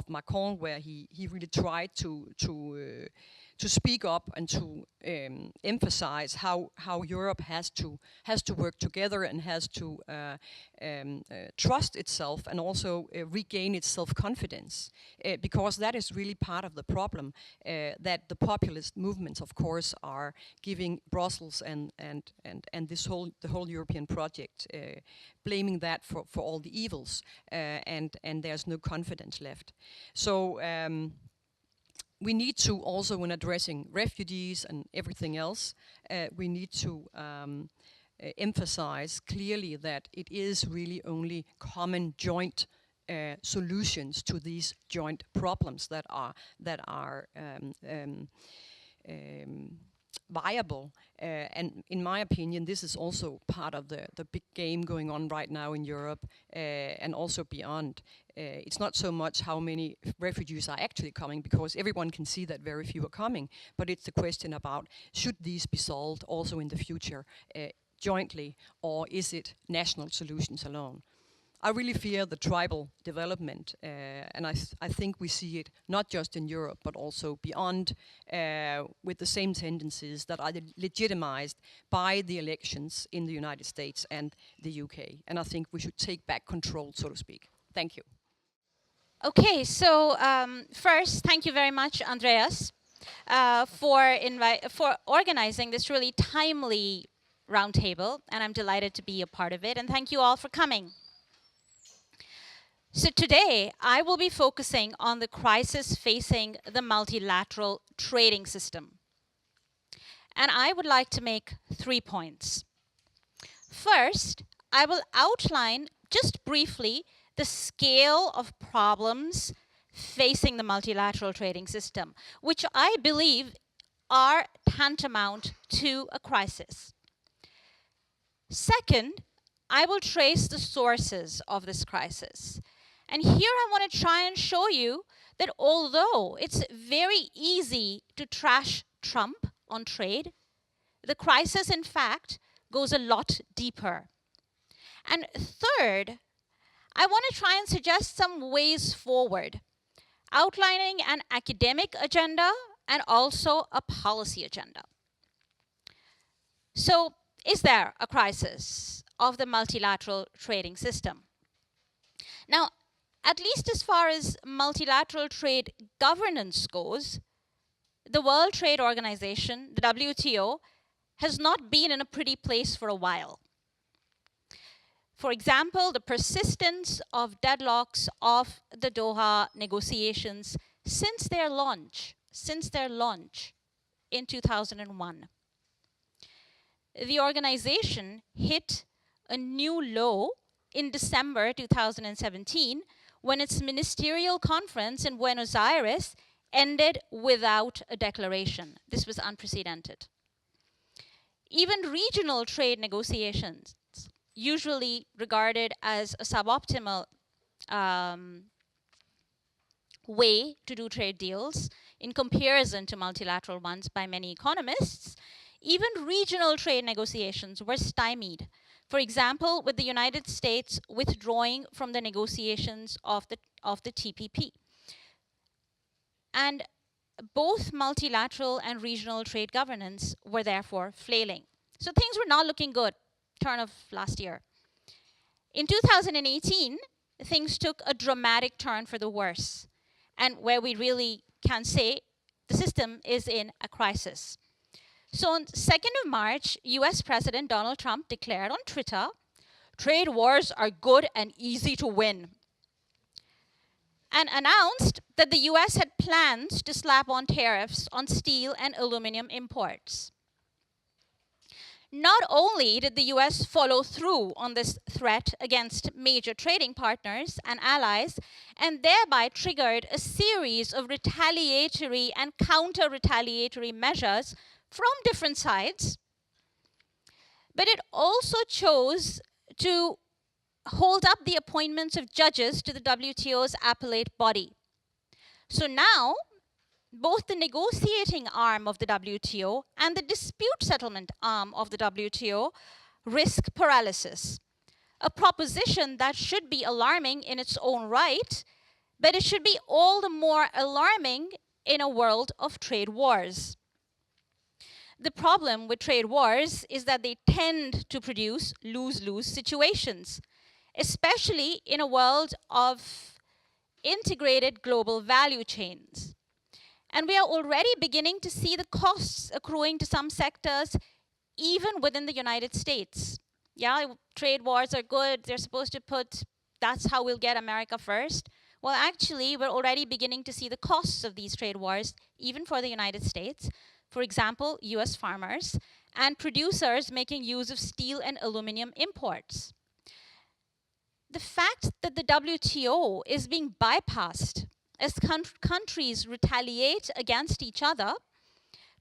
Macron, where he really tried to speak up and to emphasize how Europe has to work together and has to trust itself and also regain its self-confidence, because that is really part of the problem, that the populist movements, of course, are giving Brussels and the whole European project, blaming that for all the evils, and there's no confidence left. So we need to also, when addressing refugees and everything else, we need to emphasize clearly that it is really only common joint solutions to these joint problems that are viable. And in my opinion, this is also part of the big game going on right now in Europe, and also beyond. It's not so much how many refugees are actually coming, because everyone can see that very few are coming, but it's the question about, should these be solved also in the future jointly, or is it national solutions alone? I really fear the tribal development, and I think we see it not just in Europe, but also beyond, with the same tendencies that are legitimized by the elections in the United States and the UK. And I think we should take back control, so to speak. Thank you. Okay, so first, thank you very much, Andreas, for organizing this really timely roundtable, and I'm delighted to be a part of it, and thank you all for coming. So today, I will be focusing on the crisis facing the multilateral trading system. And I would like to make 3 points. First, I will outline just briefly the scale of problems facing the multilateral trading system, which I believe are tantamount to a crisis. Second, I will trace the sources of this crisis. And here I want to try and show you that although it's very easy to trash Trump on trade, the crisis, in fact, goes a lot deeper. And third, I want to try and suggest some ways forward, outlining an academic agenda and also a policy agenda. So, is there a crisis of the multilateral trading system? Now, at least as far as multilateral trade governance goes, the World Trade Organization, the WTO, has not been in a pretty place for a while. For example, the persistence of deadlocks of the Doha negotiations since their launch in 2001. The organization hit a new low in December 2017 when its ministerial conference in Buenos Aires ended without a declaration. This was unprecedented. Even regional trade negotiations, usually regarded as a suboptimal way to do trade deals in comparison to multilateral ones by many economists, even regional trade negotiations were stymied. For example, with the United States withdrawing from the negotiations of the TPP. And both multilateral and regional trade governance were therefore flailing. So things were not looking good, turn of last year. In 2018, things took a dramatic turn for the worse, and where we really can say the system is in a crisis. So on 2nd of March, US President Donald Trump declared on Twitter, "Trade wars are good and easy to win," and announced that the US had plans to slap on tariffs on steel and aluminum imports. Not only did the US follow through on this threat against major trading partners and allies, and thereby triggered a series of retaliatory and counter-retaliatory measures from different sides, but it also chose to hold up the appointments of judges to the WTO's appellate body. So now, both the negotiating arm of the WTO and the dispute settlement arm of the WTO risk paralysis, a proposition that should be alarming in its own right, but it should be all the more alarming in a world of trade wars. The problem with trade wars is that they tend to produce lose-lose situations, especially in a world of integrated global value chains. And we are already beginning to see the costs accruing to some sectors, even within the United States. Yeah, trade wars are good. They're supposed to put, that's how we'll get America first. Well, actually, we're already beginning to see the costs of these trade wars, even for the United States. For example, US farmers and producers making use of steel and aluminum imports. The fact that the WTO is being bypassed as countries retaliate against each other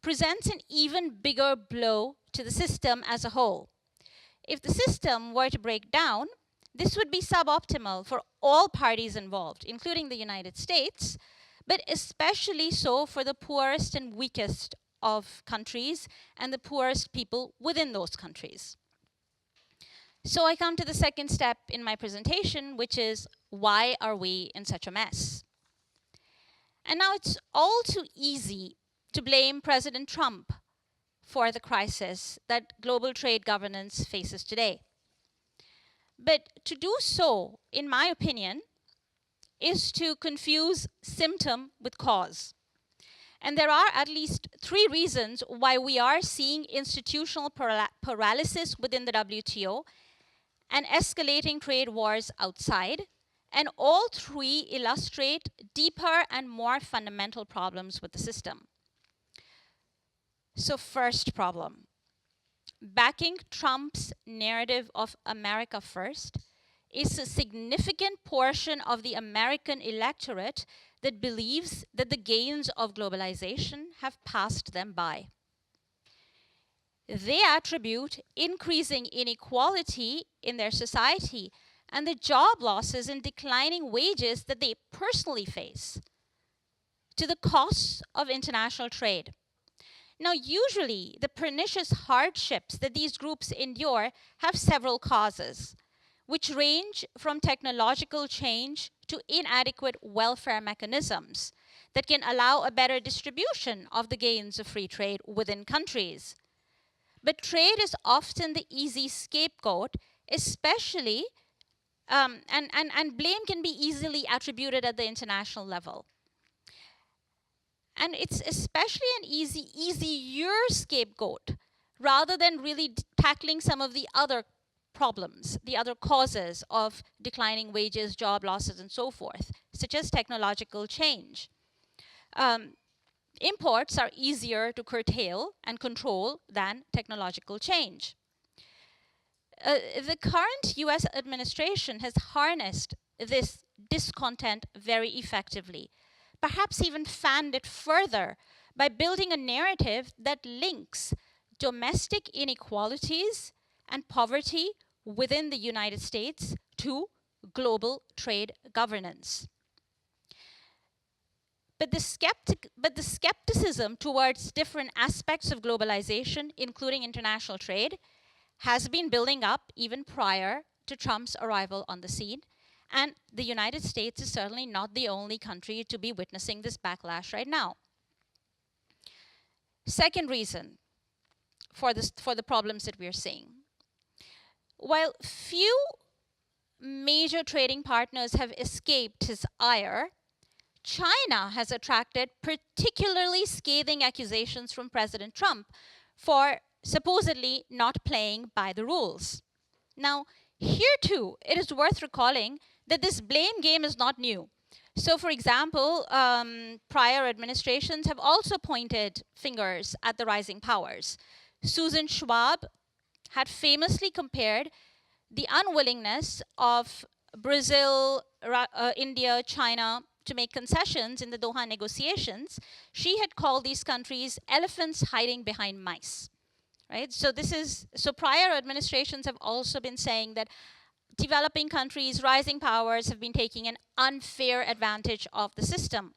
presents an even bigger blow to the system as a whole. If the system were to break down, this would be suboptimal for all parties involved, including the United States, but especially so for the poorest and weakest of countries and the poorest people within those countries. So I come to the second step in my presentation, which is, why are we in such a mess? And now it's all too easy to blame President Trump for the crisis that global trade governance faces today. But to do so, in my opinion, is to confuse symptom with cause. And there are at least 3 reasons why we are seeing institutional paralysis within the WTO and escalating trade wars outside. And all 3 illustrate deeper and more fundamental problems with the system. So first problem, backing Trump's narrative of America first is a significant portion of the American electorate that believes that the gains of globalization have passed them by. They attribute increasing inequality in their society and the job losses and declining wages that they personally face to the costs of international trade. Now, usually, the pernicious hardships that these groups endure have several causes, which range from technological change to inadequate welfare mechanisms that can allow a better distribution of the gains of free trade within countries. But trade is often the easy scapegoat, especially, and blame can be easily attributed at the international level. And it's especially an easier scapegoat, rather than really tackling some of the other problems, the other causes of declining wages, job losses, and so forth, such as technological change. Imports are easier to curtail and control than technological change. The current US administration has harnessed this discontent very effectively, perhaps even fanned it further by building a narrative that links domestic inequalities and poverty within the United States to global trade governance. But the skepticism towards different aspects of globalization, including international trade, has been building up even prior to Trump's arrival on the scene. And the United States is certainly not the only country to be witnessing this backlash right now. Second reason for the problems that we're seeing. While few major trading partners have escaped his ire, China has attracted particularly scathing accusations from President Trump for supposedly not playing by the rules. Now, here too, it is worth recalling that this blame game is not new. So, for example, prior administrations have also pointed fingers at the rising powers. Susan Schwab had famously compared the unwillingness of Brazil, India, China to make concessions in the Doha negotiations. She had called these countries elephants hiding behind mice. Right? So prior administrations have also been saying that developing countries, rising powers have been taking an unfair advantage of the system.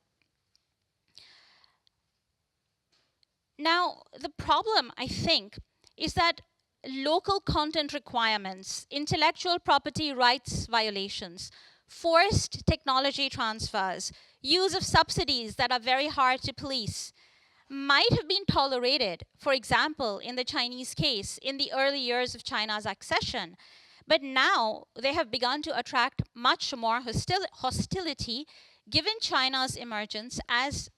Now, the problem, I think, is that local content requirements, intellectual property rights violations, forced technology transfers, use of subsidies that are very hard to police, might have been tolerated, for example, in the Chinese case, in the early years of China's accession. But now they have begun to attract much more hostility, given China's emergence as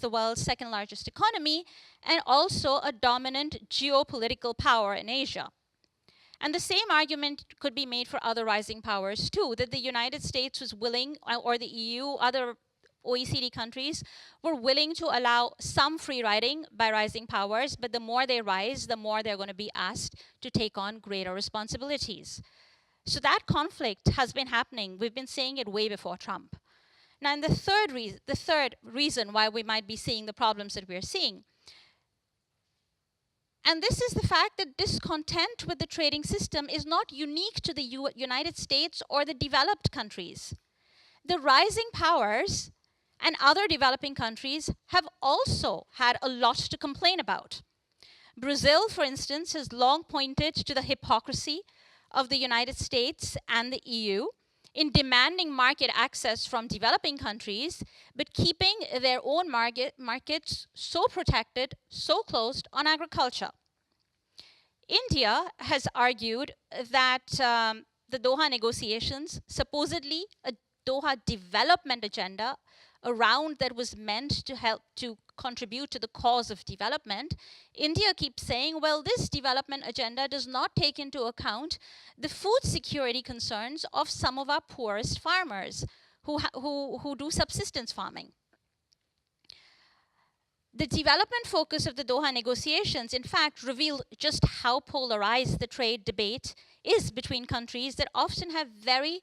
the world's second largest economy, and also a dominant geopolitical power in Asia. And the same argument could be made for other rising powers too, that the United States was willing, or the EU, other OECD countries were willing to allow some free riding by rising powers, but the more they rise, the more they're going to be asked to take on greater responsibilities. So that conflict has been happening. We've been seeing it way before Trump. Now, and the third reason why we might be seeing the problems that we're seeing, and this is the fact that discontent with the trading system is not unique to the United States or the developed countries. The rising powers and other developing countries have also had a lot to complain about. Brazil, for instance, has long pointed to the hypocrisy of the United States and the EU in demanding market access from developing countries, but keeping their own markets so protected, so closed on agriculture. India has argued that the Doha negotiations, supposedly a Doha development agenda, a round that was meant to help to contribute to the cause of development, India keeps saying, well, this development agenda does not take into account the food security concerns of some of our poorest farmers who do subsistence farming. The development focus of the Doha negotiations, in fact, revealed just how polarized the trade debate is between countries that often have very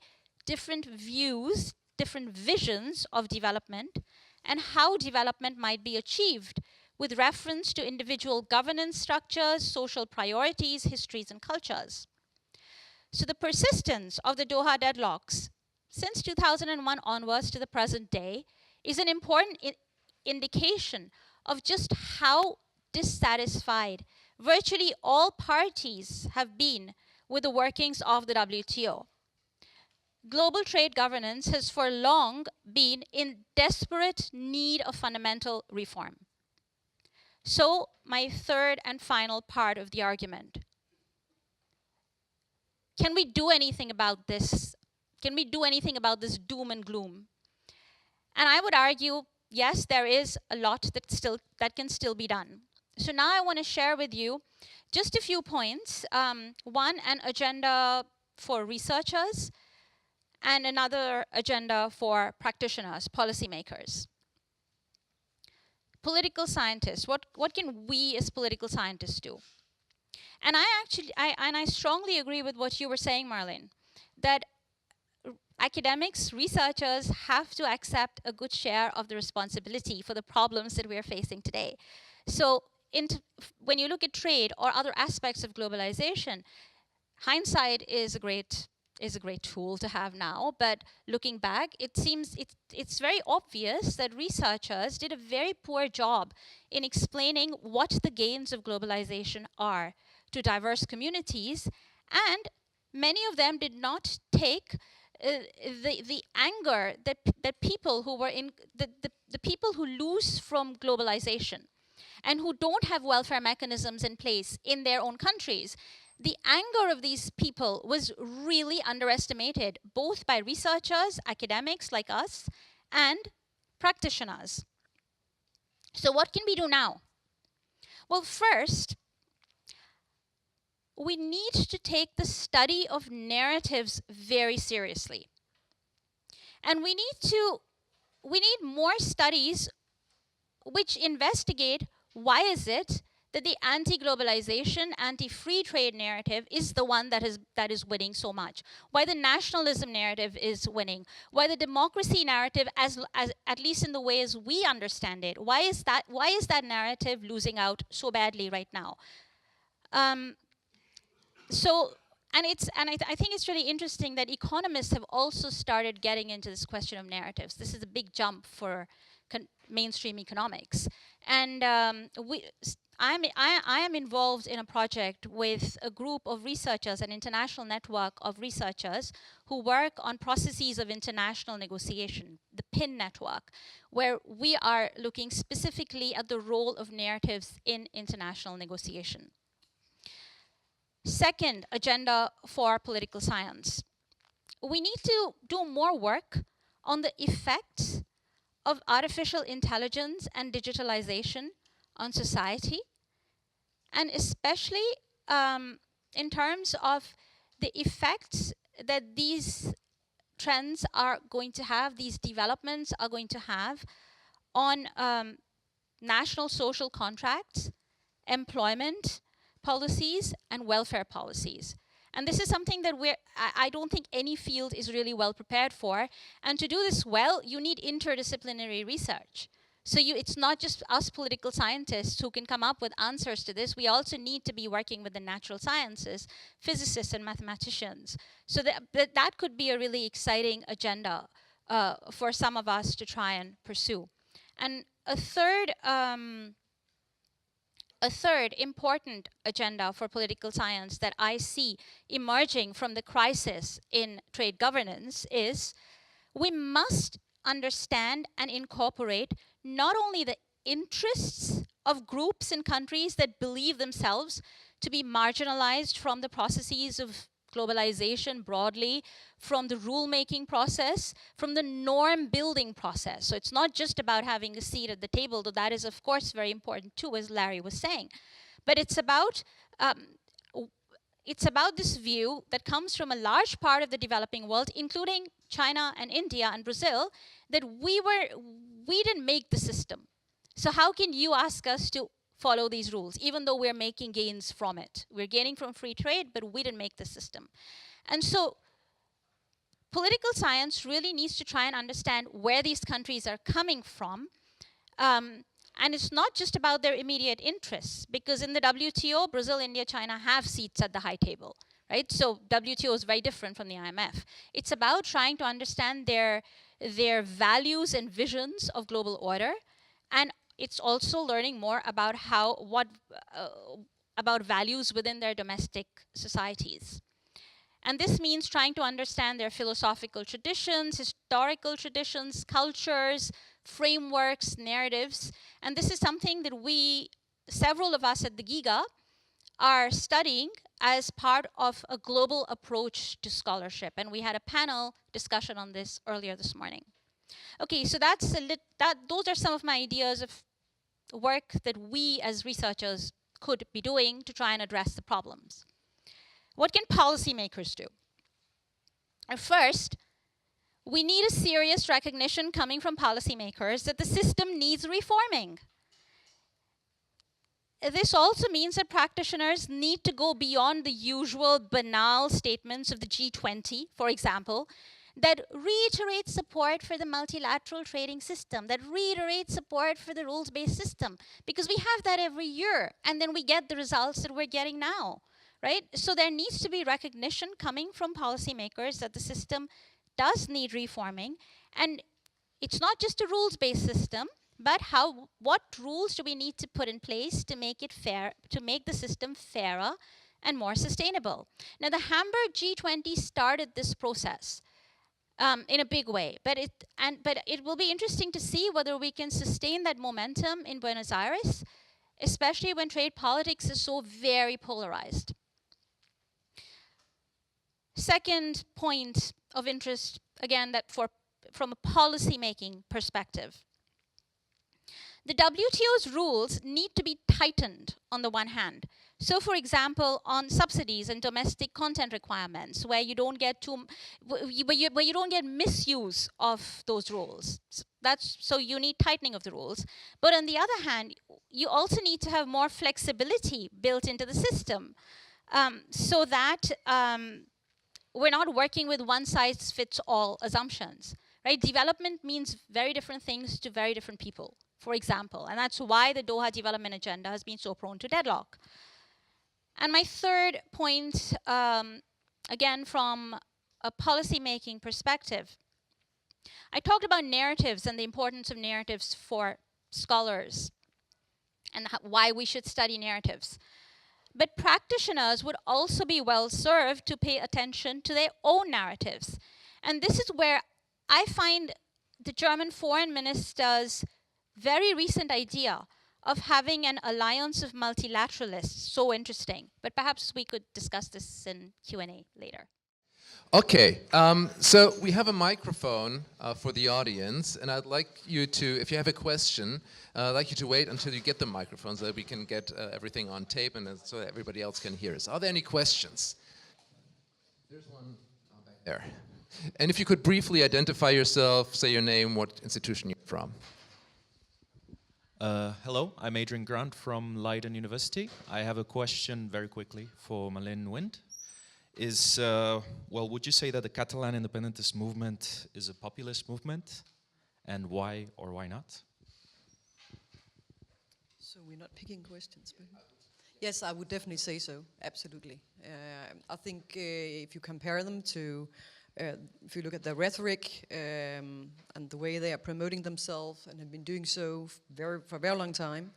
different views, different visions of development, and how development might be achieved with reference to individual governance structures, social priorities, histories, and cultures. So the persistence of the Doha deadlocks since 2001 onwards to the present day is an important indication of just how dissatisfied virtually all parties have been with the workings of the WTO. Global trade governance has for long been in desperate need of fundamental reform. So, my third and final part of the argument. Can we do anything about this? Can we do anything about this doom and gloom? And I would argue, yes, there is a lot that can still be done. So now I want to share with you just a few points. One, an agenda for researchers, and another agenda for practitioners, policymakers. Political scientists, what can we as political scientists do? And I strongly agree with what you were saying, Marlene, that academics, researchers have to accept a good share of the responsibility for the problems that we are facing today. So when you look at trade or other aspects of globalization, hindsight is a great tool to have now, but looking back, it seems it's very obvious that researchers did a very poor job in explaining what the gains of globalization are to diverse communities, and many of them did not take the anger that people who were in the people who lose from globalization and who don't have welfare mechanisms in place in their own countries. The anger of these people was really underestimated, both by researchers, academics like us, and practitioners. So what can we do now? Well, first, we need to take the study of narratives very seriously. And we need more studies which investigate why is it that the anti-globalization, anti-free trade narrative is the one that is winning so much. Why the nationalism narrative is winning. Why the democracy narrative, as at least in the way as we understand it, why is that narrative losing out so badly right now? I think it's really interesting that economists have also started getting into this question of narratives. This is a big jump for mainstream economics, and I am involved in a project with a group of researchers, an international network of researchers who work on processes of international negotiation, the PIN network, where we are looking specifically at the role of narratives in international negotiation. Second, agenda for political science. We need to do more work on the effects of artificial intelligence and digitalization on society, and especially in terms of the effects that these trends are going to have, these developments are going to have on national social contracts, employment policies, and welfare policies. And this is something that I don't think any field is really well prepared for. And to do this well, you need interdisciplinary research. So it's not just us political scientists who can come up with answers to this. We also need to be working with the natural sciences, physicists and mathematicians. So that could be a really exciting agenda for some of us to try and pursue. And a third a third important agenda for political science that I see emerging from the crisis in trade governance is we must understand and incorporate not only the interests of groups and countries that believe themselves to be marginalized from the processes of globalization broadly, from the rulemaking process, from the norm building process. So it's not just about having a seat at the table, though that is of course very important too, as Larry was saying. But it's about this view that comes from a large part of the developing world, including China and India and Brazil, that we didn't make the system. So how can you ask us to follow these rules, even though we're making gains from it? We're gaining from free trade, but we didn't make the system. And so political science really needs to try and understand where these countries are coming from. And it's not just about their immediate interests, because in the WTO, Brazil, India, China have seats at the high table, right? So WTO is very different from the IMF. It's about trying to understand their values and visions of global order, and it's also learning more about about values within their domestic societies. And this means trying to understand their philosophical traditions, historical traditions, cultures, frameworks, narratives. And this is something that several of us at the GIGA, are studying as part of a global approach to scholarship. And we had a panel discussion on this earlier this morning. Okay, so those are some of my ideas of work that we as researchers could be doing to try and address the problems. What can policymakers do? First, we need a serious recognition coming from policymakers that the system needs reforming. This also means that practitioners need to go beyond the usual banal statements of the G20, for example, that reiterate support for the multilateral trading system, that reiterate support for the rules-based system, because we have that every year, and then we get the results that we're getting now, right? So there needs to be recognition coming from policymakers that the system does need reforming, and it's not just a rules-based system, but what rules do we need to put in place to make it fair, to make the system fairer and more sustainable? Now, the Hamburg G20 started this process in a big way, but it will be interesting to see whether we can sustain that momentum in Buenos Aires, especially when trade politics is so very polarized. Second point of interest, again, that from a policy-making perspective. The WTO's rules need to be tightened on the one hand. So, for example, on subsidies and domestic content requirements, where you don't get where you don't get misuse of those rules. So you need tightening of the rules. But on the other hand, you also need to have more flexibility built into the system, so that we're not working with one-size-fits-all assumptions. Right? Development means very different things to very different people, for example. And that's why the Doha Development Agenda has been so prone to deadlock. And my third point, again, from a policy-making perspective, I talked about narratives and the importance of narratives for scholars and why we should study narratives. But practitioners would also be well served to pay attention to their own narratives. And this is where I find the German foreign minister's very recent idea of having an alliance of multilateralists so interesting. But perhaps we could discuss this in Q&A later. Okay, so we have a microphone for the audience, and I'd like you to, if you have a question, I'd like you to wait until you get the microphone so that we can get everything on tape and so that everybody else can hear us. Are there any questions? There's one back there. And if you could briefly identify yourself, say your name, what institution you're from. Hello, I'm Adrian Grant from Leiden University. I have a question very quickly for Marlene Wind. Well, would you say that the Catalan independentist movement is a populist movement? And why or why not? So we're not picking questions, but yes, I would definitely say so, absolutely. I think if you compare them to if you look at the rhetoric and the way they are promoting themselves and have been doing so for a very long time,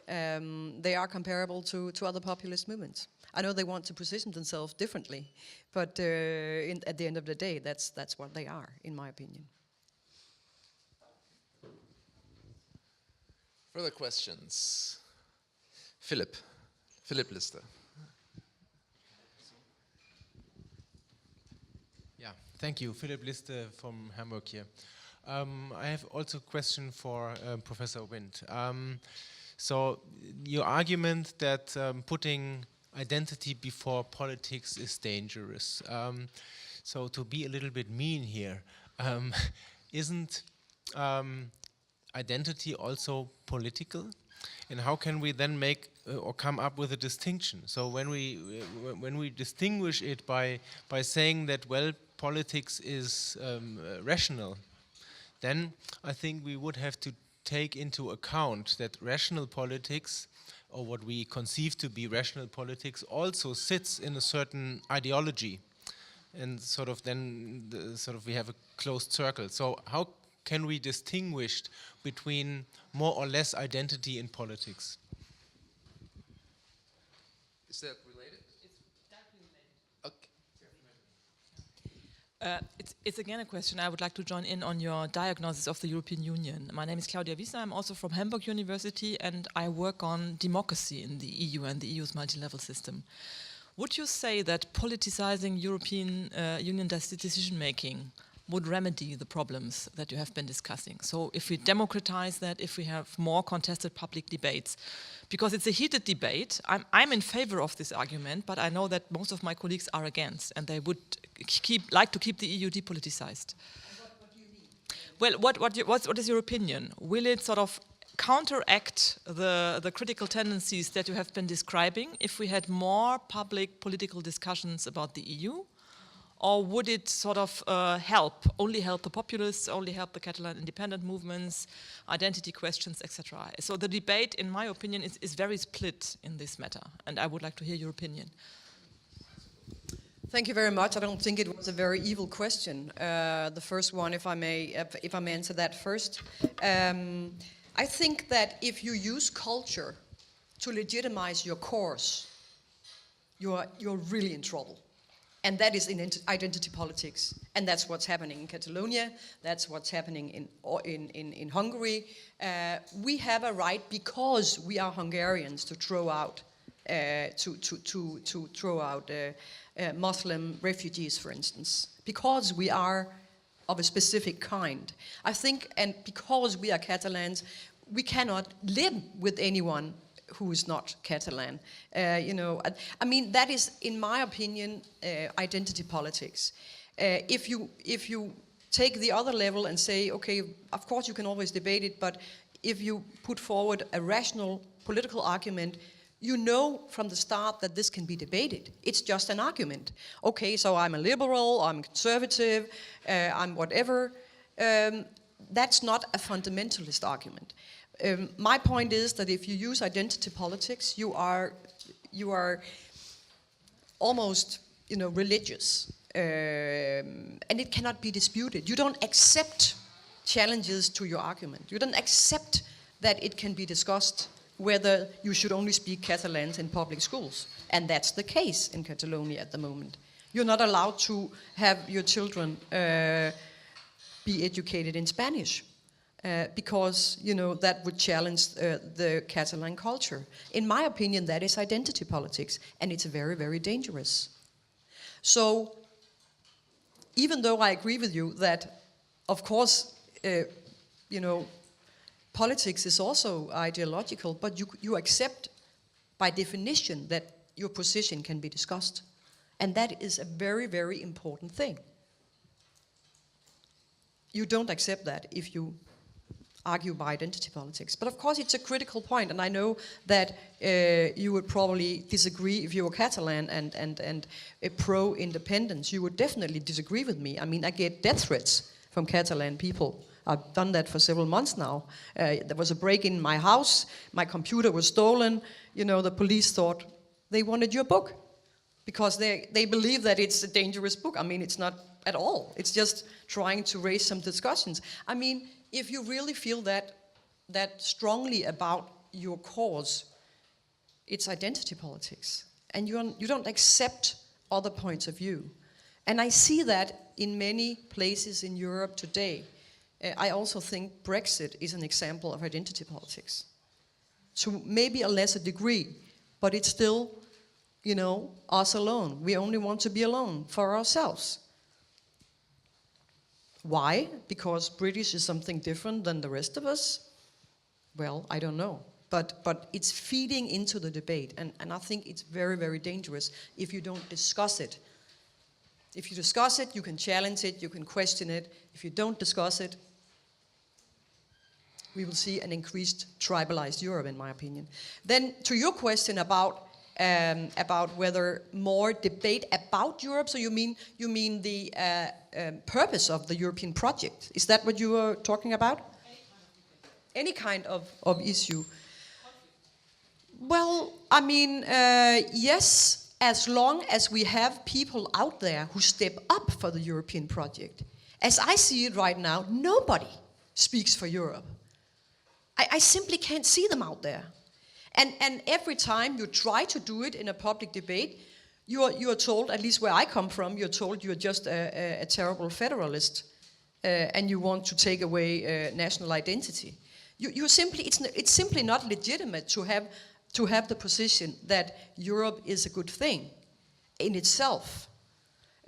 they are comparable to other populist movements. I know they want to position themselves differently, but at the end of the day, that's what they are, in my opinion. Further questions? Philip Lister. Yeah, thank you. Philip Lister from Hamburg here. I have also a question for Professor Wind. So your argument that putting identity before politics is dangerous. So to be a little bit mean here, isn't identity also political? And how can we then make or come up with a distinction? So when we distinguish it by saying that, well, politics is rational, then I think we would have to take into account that rational politics, or what we conceive to be rational politics, also sits in a certain ideology, and sort of then we have a closed circle. So how can we distinguish between more or less identity in politics? Is that related? It's directly related. Okay. It's again a question. I would like to join in on your diagnosis of the European Union. My name is Claudia Wieser. I'm also from Hamburg University, and I work on democracy in the EU and the EU's multi-level system. Would you say that politicizing European Union decision-making would remedy the problems that you have been discussing? So if we democratize that, if we have more contested public debates, because it's a heated debate. I'm in favor of this argument, but I know that most of my colleagues are against, and they would like to keep the EU depoliticized. What do you mean? Well, what is your opinion? Will it sort of counteract the critical tendencies that you have been describing if we had more public political discussions about the EU? Or would it sort of only help the populists, only help the Catalan independent movements, identity questions, etc.? So the debate, in my opinion, is very split in this matter, and I would like to hear your opinion. Thank you very much. I don't think it was a very evil question. The first one, if I may answer that first. I think that if you use culture to legitimize your cause, you're really in trouble. And that is in identity politics. And that's what's happening in Catalonia. That's what's happening in Hungary. We have a right, because we are Hungarians, to throw out Muslim refugees, for instance, because we are of a specific kind. I think, and because we are Catalans, we cannot live with anyone who is not Catalan. I mean, that is, in my opinion, identity politics. If you take the other level and say, okay, of course you can always debate it, but if you put forward a rational political argument, you know from the start that this can be debated. It's just an argument. Okay, so I'm a liberal, I'm conservative, I'm whatever. That's not a fundamentalist argument. My point is that if you use identity politics, you are almost, religious, and it cannot be disputed. You don't accept challenges to your argument. You don't accept that it can be discussed whether you should only speak Catalan in public schools, and that's the case in Catalonia at the moment. You're not allowed to have your children be educated in Spanish. Because, that would challenge the Catalan culture. In my opinion, that is identity politics, and it's very, very dangerous. So, even though I agree with you that, of course, politics is also ideological, but you accept, by definition, that your position can be discussed. And that is a very, very important thing. You don't accept that if you argue by identity politics. But of course it's a critical point, and I know that you would probably disagree if you were Catalan and a pro-independence. You would definitely disagree with me. I mean, I get death threats from Catalan people. I've done that for several months now. There was a break in my house, my computer was stolen, the police thought they wanted your book because they believe that it's a dangerous book. I mean, it's not at all. It's just trying to raise some discussions. I mean, if you really feel that strongly about your cause, it's identity politics. And you don't accept other points of view. And I see that in many places in Europe today. I also think Brexit is an example of identity politics. To maybe a lesser degree, but it's still, you know, us alone. We only want to be alone for ourselves. Why? Because British is something different than the rest of us? Well, I don't know. But it's feeding into the debate, and I think it's very, very dangerous if you don't discuss it. If you discuss it, you can challenge it, you can question it. If you don't discuss it, we will see an increased tribalized Europe, in my opinion. Then to your question about whether more debate about Europe, so you mean the purpose of the European project. Is that what you were talking about? Any kind of issue. Well, I mean, yes, as long as we have people out there who step up for the European project. As I see it right now, nobody speaks for Europe. I simply can't see them out there. And every time you try to do it in a public debate, you are told, at least where I come from, you're told you're just a terrible federalist and you want to take away national identity. It's simply not legitimate to have the position that Europe is a good thing in itself.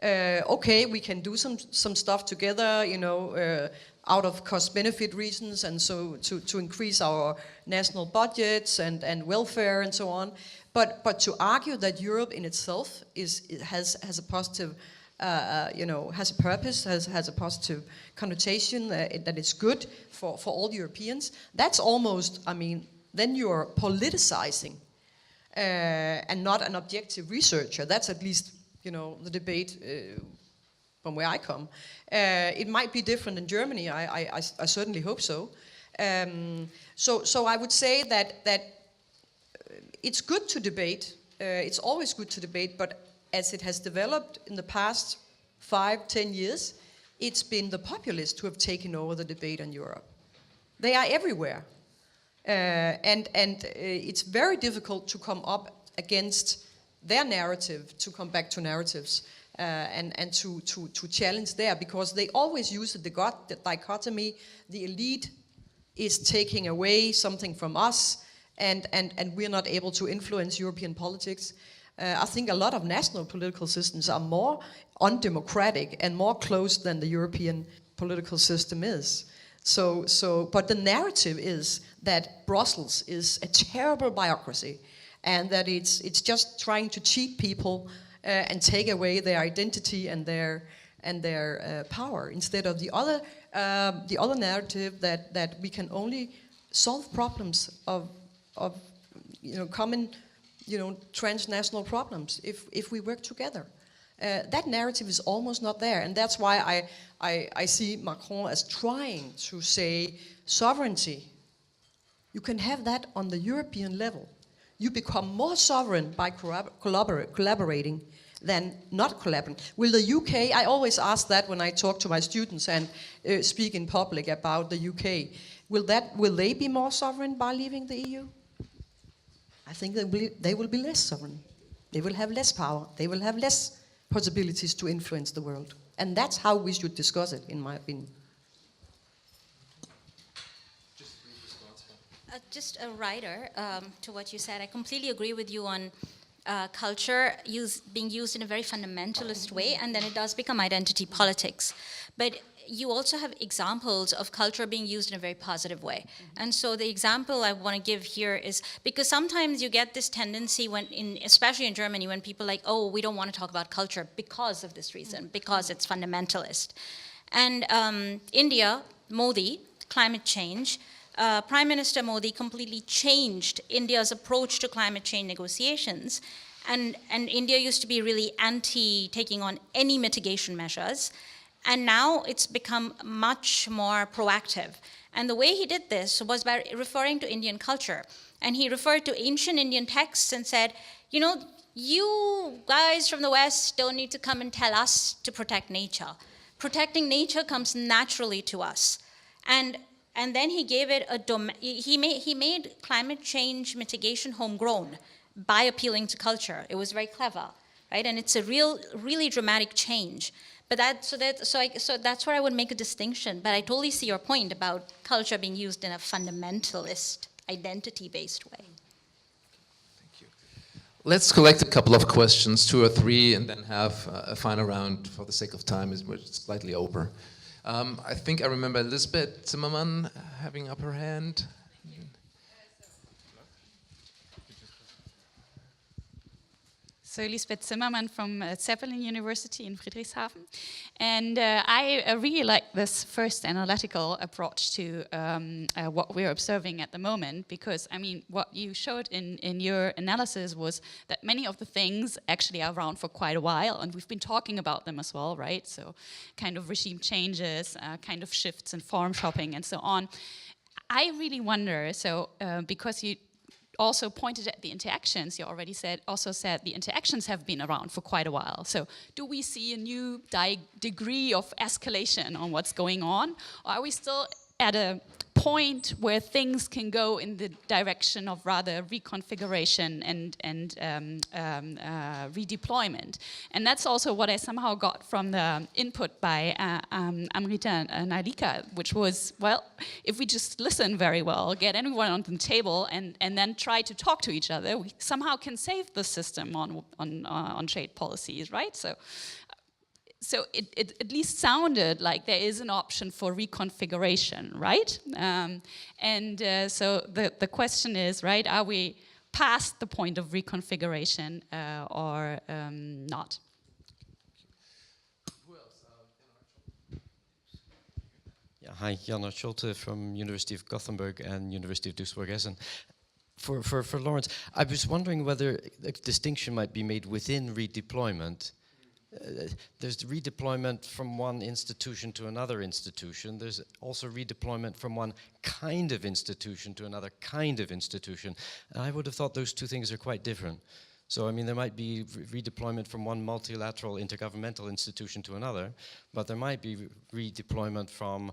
Okay, we can do some stuff together, you know, out of cost-benefit reasons, and so to increase our national budgets and welfare and so on. But to argue that Europe in itself has a positive, you know, has a purpose, has a positive connotation, that it's good for all Europeans, that's almost, I mean, then you're politicizing and not an objective researcher. That's at least, you know, the debate from where I come. It might be different in Germany. I certainly hope so. So I would say that it's good to debate. It's always good to debate, but as it has developed in the past 5-10 years, it's been the populists who have taken over the debate on Europe. They are everywhere. And it's very difficult to come up against their narrative, to come back to narratives and to challenge there, because they always use the dichotomy: the elite is taking away something from us, and we're not able to influence European politics. I think a lot of national political systems are more undemocratic and more closed than the European political system is. But the narrative is that Brussels is a terrible bureaucracy, and that it's just trying to cheat people and take away their identity and their power, instead of the other narrative that we can only solve problems of you know, common, you know, transnational problems if we work together. That narrative is almost not there, and that's why I see Macron as trying to say sovereignty. You can have that on the European level. You become more sovereign by collaborating than not collaborating. Will the UK, I always ask that when I talk to my students and speak in public about the UK, will they be more sovereign by leaving the EU? I think they will be less sovereign. They will have less power. They will have less possibilities to influence the world. And that's how we should discuss it, in my opinion. Just a rider to what you said. I completely agree with you on culture being used in a very fundamentalist way, and then it does become identity politics. But you also have examples of culture being used in a very positive way. And so the example I want to give here is, because sometimes you get this tendency especially in Germany, when people are like, oh, we don't want to talk about culture because of this reason, because it's fundamentalist. And India, Modi, climate change, Prime Minister Modi completely changed India's approach to climate change negotiations. And India used to be really anti taking on any mitigation measures. And now it's become much more proactive. And the way he did this was by referring to Indian culture. And he referred to ancient Indian texts and said, you know, you guys from the West don't need to come and tell us to protect nature. Protecting nature comes naturally to us. And And then he gave it he made climate change mitigation homegrown by appealing to culture. It was very clever, right? And it's a really dramatic change. But that's where I would make a distinction. But I totally see your point about culture being used in a fundamentalist, identity-based way. Thank you. Let's collect a couple of questions, 2 or 3, and then have a final round for the sake of time, which is slightly over. I think I remember Lisbeth Zimmermann having up her hand. So Lisbeth Zimmermann from Zeppelin University in Friedrichshafen. And I really like this first analytical approach to what we're observing at the moment, because, I mean, what you showed in your analysis was that many of the things actually are around for quite a while, and we've been talking about them as well, right? So kind of regime changes, kind of shifts in forum shopping and so on. I really wonder, so because you also pointed at the interactions, you already said the interactions have been around for quite a while. So do we see a new degree of escalation on what's going on? Or are we still at a point where things can go in the direction of rather reconfiguration and redeployment? And that's also what I somehow got from the input by Amrita and Nalika, which was, well, if we just listen very well, get everyone on the table and then try to talk to each other, we somehow can save the system on trade policies, right? So it at least sounded like there is an option for reconfiguration, right? So the question is, right, are we past the point of reconfiguration or not? Who else? Yeah, hi, Jan Schulte from University of Gothenburg and University of Duisburg-Essen. For Laurence, I was wondering whether a distinction might be made within redeployment. There's redeployment from one institution to another institution. There's also redeployment from one kind of institution to another kind of institution. And I would have thought those two things are quite different. So, I mean, there might be redeployment from one multilateral intergovernmental institution to another, but there might be redeployment from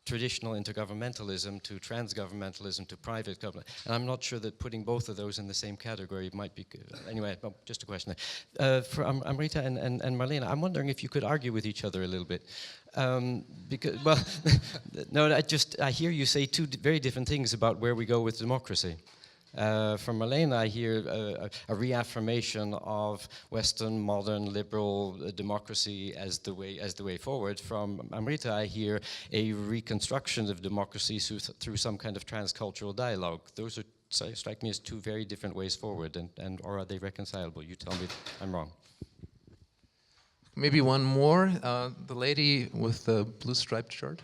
traditional intergovernmentalism to transgovernmentalism to private government. And I'm not sure that putting both of those in the same category might be good. Anyway, just a question. For Amrita and Marlene, I'm wondering if you could argue with each other a little bit. Because, well, no, I hear you say two very different things about where we go with democracy. From Marlene, I hear a reaffirmation of Western, modern, liberal democracy as the way forward. From Amrita, I hear a reconstruction of democracy through some kind of transcultural dialogue. Those strike me as two very different ways forward, or are they reconcilable? You tell me if I'm wrong. Maybe one more. The lady with the blue striped shirt.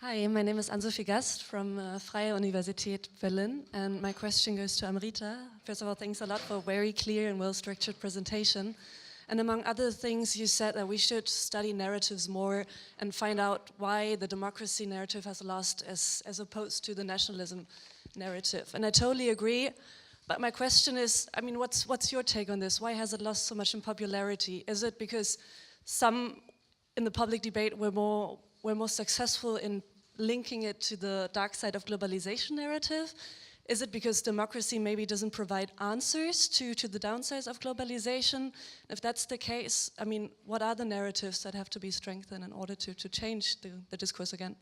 Hi, my name is Ann-Sophie Gast from Freie Universität Berlin, and my question goes to Amrita. First of all, thanks a lot for a very clear and well-structured presentation. And among other things, you said that we should study narratives more and find out why the democracy narrative has lost as opposed to the nationalism narrative. And I totally agree, but my question is, I mean, what's your take on this? Why has it lost so much in popularity? Is it because some in the public debate were more successful in linking it to the dark side of globalization narrative? Is it because democracy maybe doesn't provide answers to the downsides of globalization? If that's the case, I mean, what are the narratives that have to be strengthened in order to change the discourse again?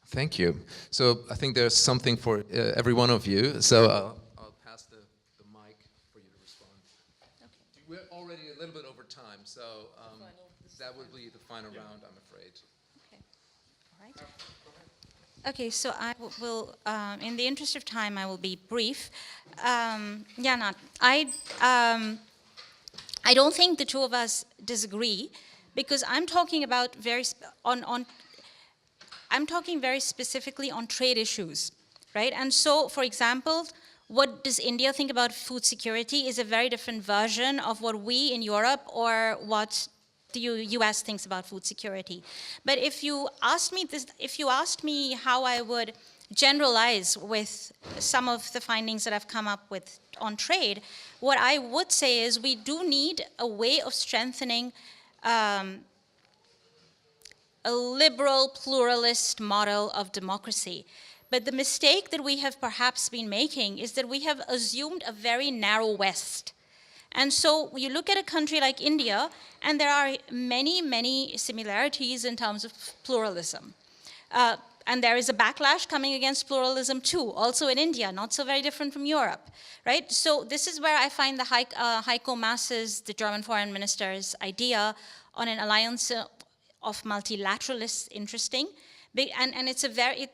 Thank you. So I think there's something for every one of you. So I'll pass the mic for you to respond. Okay. We're already a little bit over time, so that would be the final round, I'm afraid. Okay. All right. Okay, so I will, in the interest of time, I will be brief. Jana, I don't think the two of us disagree, because I'm talking about I'm talking very specifically on trade issues, right? And so, for example, what does India think about food security is a very different version of what we in Europe or what the US thinks about food security. But if you asked me how I would generalize with some of the findings that I've come up with on trade, what I would say is we do need a way of strengthening a liberal, pluralist model of democracy. But the mistake that we have perhaps been making is that we have assumed a very narrow West. And so you look at a country like India, and there are many, many similarities in terms of pluralism. And there is a backlash coming against pluralism too, also in India, not so very different from Europe, right? So this is where I find the Heiko Maas's, the German foreign minister's idea on an alliance of multilateralists interesting. And it's a very,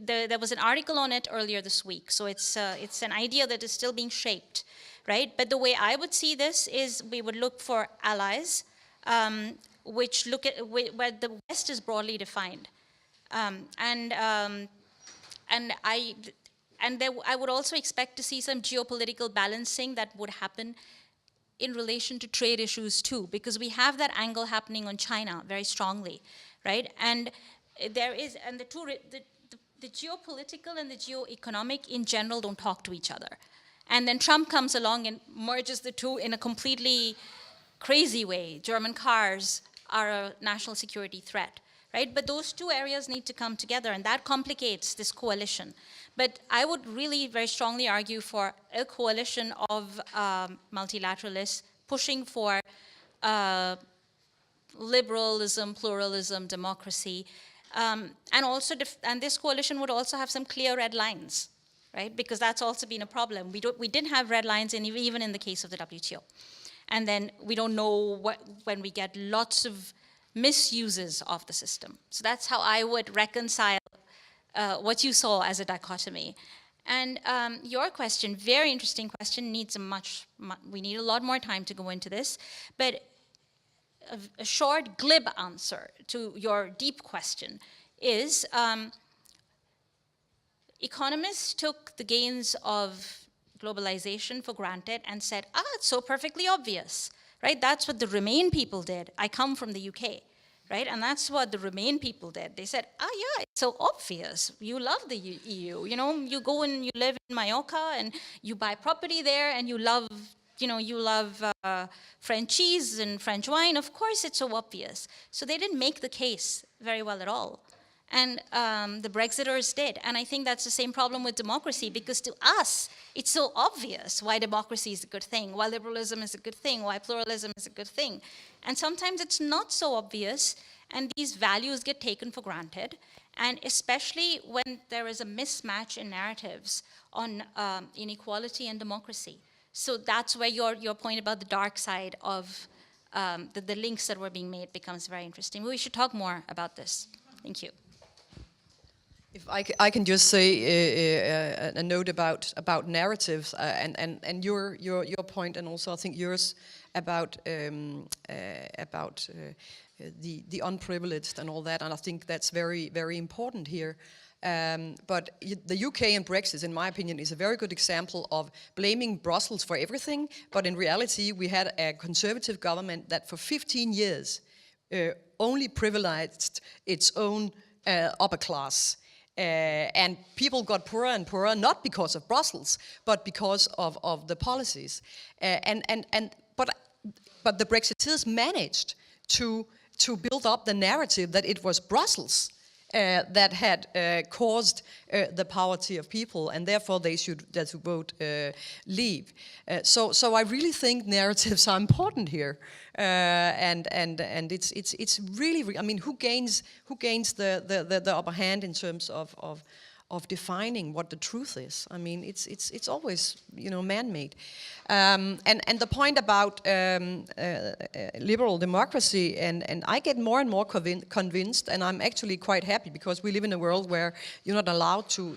there was an article on it earlier this week, so it's an idea that is still being shaped, right? But the way I would see this is we would look for allies, which look at where the West is broadly defined, I would also expect to see some geopolitical balancing that would happen in relation to trade issues too, because we have that angle happening on China very strongly, right? And there is, and the geopolitical and the geoeconomic in general don't talk to each other, and then Trump comes along and merges the two in a completely crazy way. German cars are a national security threat, right? But those two areas need to come together, and that complicates this coalition. But I would really very strongly argue for a coalition of multilateralists pushing for liberalism, pluralism, democracy, and this coalition would also have some clear red lines, right? Because that's also been a problem. We didn't have red lines even in the case of the WTO. And then we don't know when we get lots of misuses of the system. So that's how I would reconcile what you saw as a dichotomy. And your question, very interesting question, needs we need a lot more time to go into this. But a short, glib answer to your deep question is economists took the gains of globalization for granted and said, it's so perfectly obvious, right? That's what the Remain people did. I come from the UK, right? And that's what the Remain people did. They said, yeah, it's so obvious. You love the EU. You know, you go and you live in Mallorca and you buy property there and you love French cheese and French wine. Of course, it's so obvious. So they didn't make the case very well at all. And the Brexiters did. And I think that's the same problem with democracy, because to us, it's so obvious why democracy is a good thing, why liberalism is a good thing, why pluralism is a good thing. And sometimes it's not so obvious, and these values get taken for granted, and especially when there is a mismatch in narratives on inequality and democracy. So that's where your point about the dark side of the links that were being made becomes very interesting. We should talk more about this. Thank you. If I can just say a note about narratives and your point, and also I think yours about the unprivileged and all that, and I think that's very, very important here. But the UK and Brexit, in my opinion, is a very good example of blaming Brussels for everything, but in reality we had a conservative government that for 15 years only privileged its own upper class. And people got poorer and poorer, not because of Brussels, but because of the policies. But the Brexiteers managed to build up the narrative that it was Brussels that had caused the poverty of people, and therefore they should vote leave. So I really think narratives are important here, and it's really, I mean, who gains the upper hand in terms of defining what the truth is? I mean, it's always, you know, man-made. And the point about liberal democracy, and I get more and more convinced, and I'm actually quite happy, because we live in a world where you're not allowed to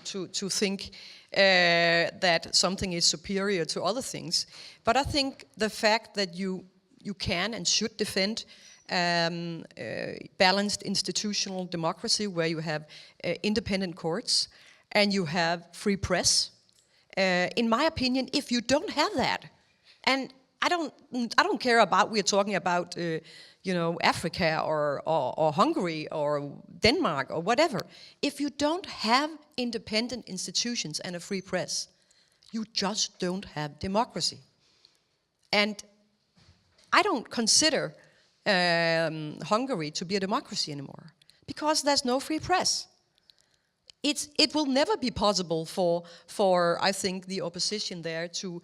think that something is superior to other things. But I think the fact that you can and should defend balanced institutional democracy, where you have independent courts and you have free press. In my opinion, if you don't have that, and I don't care about, we're talking about you know, Africa or Hungary or Denmark or whatever. If you don't have independent institutions and a free press, you just don't have democracy. And I don't consider Hungary to be a democracy anymore, because there's no free press. It will never be possible for I think the opposition there to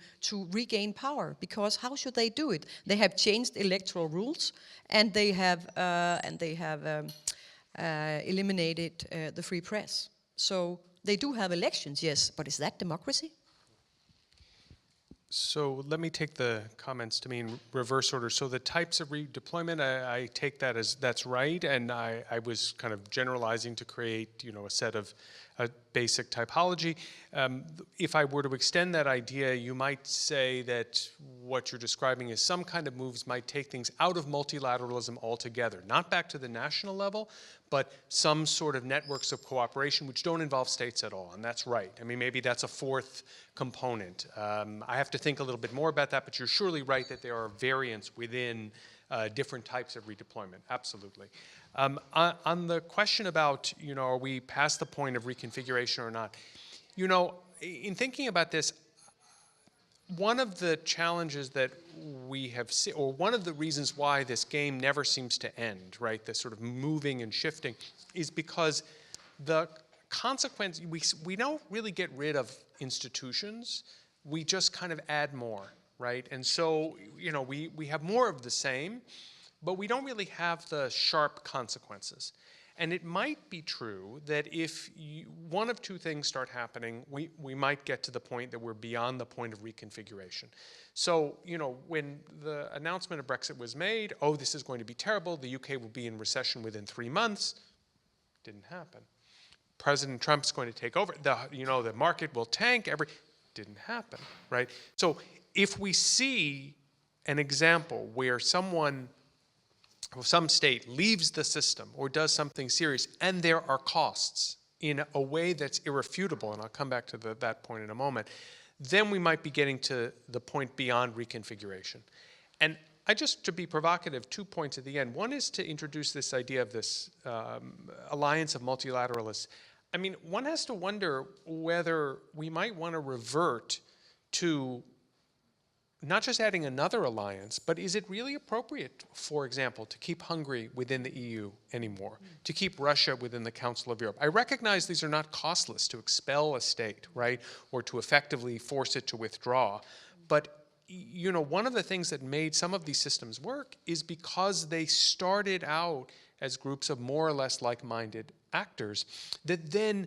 regain power, because how should they do it? They have changed electoral rules, and they have eliminated the free press. So they do have elections, yes, but is that democracy? So let me take the comments to me in reverse order. So the types of redeployment, I take that as that's right, and I was kind of generalizing to create, a set of a basic typology. If I were to extend that idea, you might say that what you're describing is some kind of moves might take things out of multilateralism altogether, not back to the national level, but some sort of networks of cooperation which don't involve states at all, and that's right. I mean, maybe that's a fourth component. I have to think a little bit more about that, but you're surely right that there are variants within different types of redeployment, absolutely. On the question about, are we past the point of reconfiguration or not? In thinking about this, one of the challenges that we have seen, or one of the reasons why this game never seems to end, right, this sort of moving and shifting, is because the consequence, we don't really get rid of institutions, we just kind of add more, right? And so, we have more of the same, but we don't really have the sharp consequences. And it might be true that if one of two things start happening, we might get to the point that we're beyond the point of reconfiguration. So, when the announcement of Brexit was made, oh, this is going to be terrible, the UK will be in recession within 3 months, didn't happen. President Trump's going to take over, the market will tank, didn't happen, right? So if we see an example where some state leaves the system or does something serious, and there are costs in a way that's irrefutable, and I'll come back to that point in a moment, then we might be getting to the point beyond reconfiguration. And just to be provocative, 2 points at the end. One is to introduce this idea of this alliance of multilateralists. I mean, one has to wonder whether we might want to revert to not just adding another alliance, but is it really appropriate, for example, to keep Hungary within the EU anymore, to keep Russia within the Council of Europe? I recognize these are not costless to expel a state, right, or to effectively force it to withdraw. But, one of the things that made some of these systems work is because they started out as groups of more or less like-minded actors that then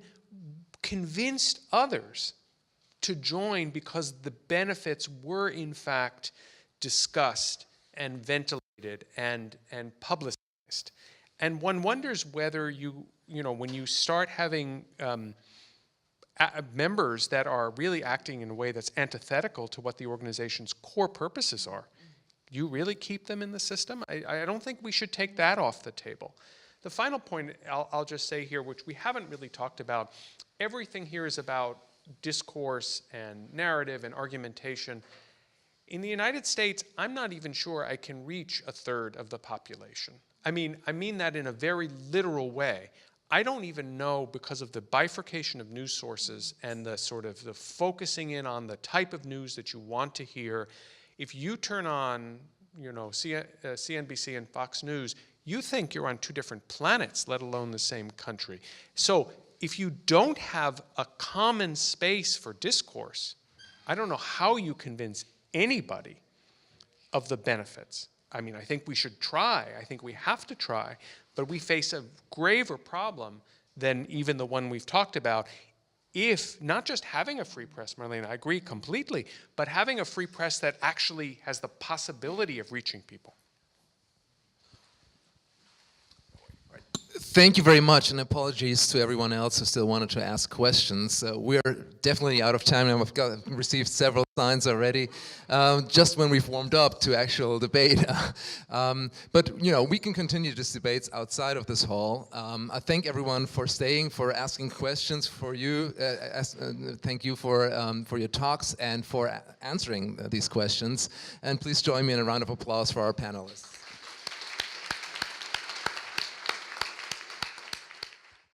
convinced others to join because the benefits were in fact discussed and ventilated and publicized. And one wonders whether when you start having members that are really acting in a way that's antithetical to what the organization's core purposes are, you really keep them in the system? I don't think we should take that off the table. The final point I'll just say here, which we haven't really talked about, everything here is about discourse and narrative and argumentation. In the United States, I'm not even sure I can reach a third of the population. I mean that in a very literal way. I don't even know, because of the bifurcation of news sources and the sort of the focusing in on the type of news that you want to hear, if you turn on, CNBC and Fox News, you think you're on 2 different planets, let alone the same country. So if you don't have a common space for discourse, I don't know how you convince anybody of the benefits. I think we should try. I think we have to try. But we face a graver problem than even the one we've talked about if not just having a free press, Marlene, I agree completely, but having a free press that actually has the possibility of reaching people. Thank you very much, and apologies to everyone else who still wanted to ask questions. We're definitely out of time, and I've received several signs already, just when we've warmed up to actual debate. But we can continue these debates outside of this hall. I thank everyone for staying, for asking questions, for you. Thank you for your talks and for answering these questions. And please join me in a round of applause for our panelists.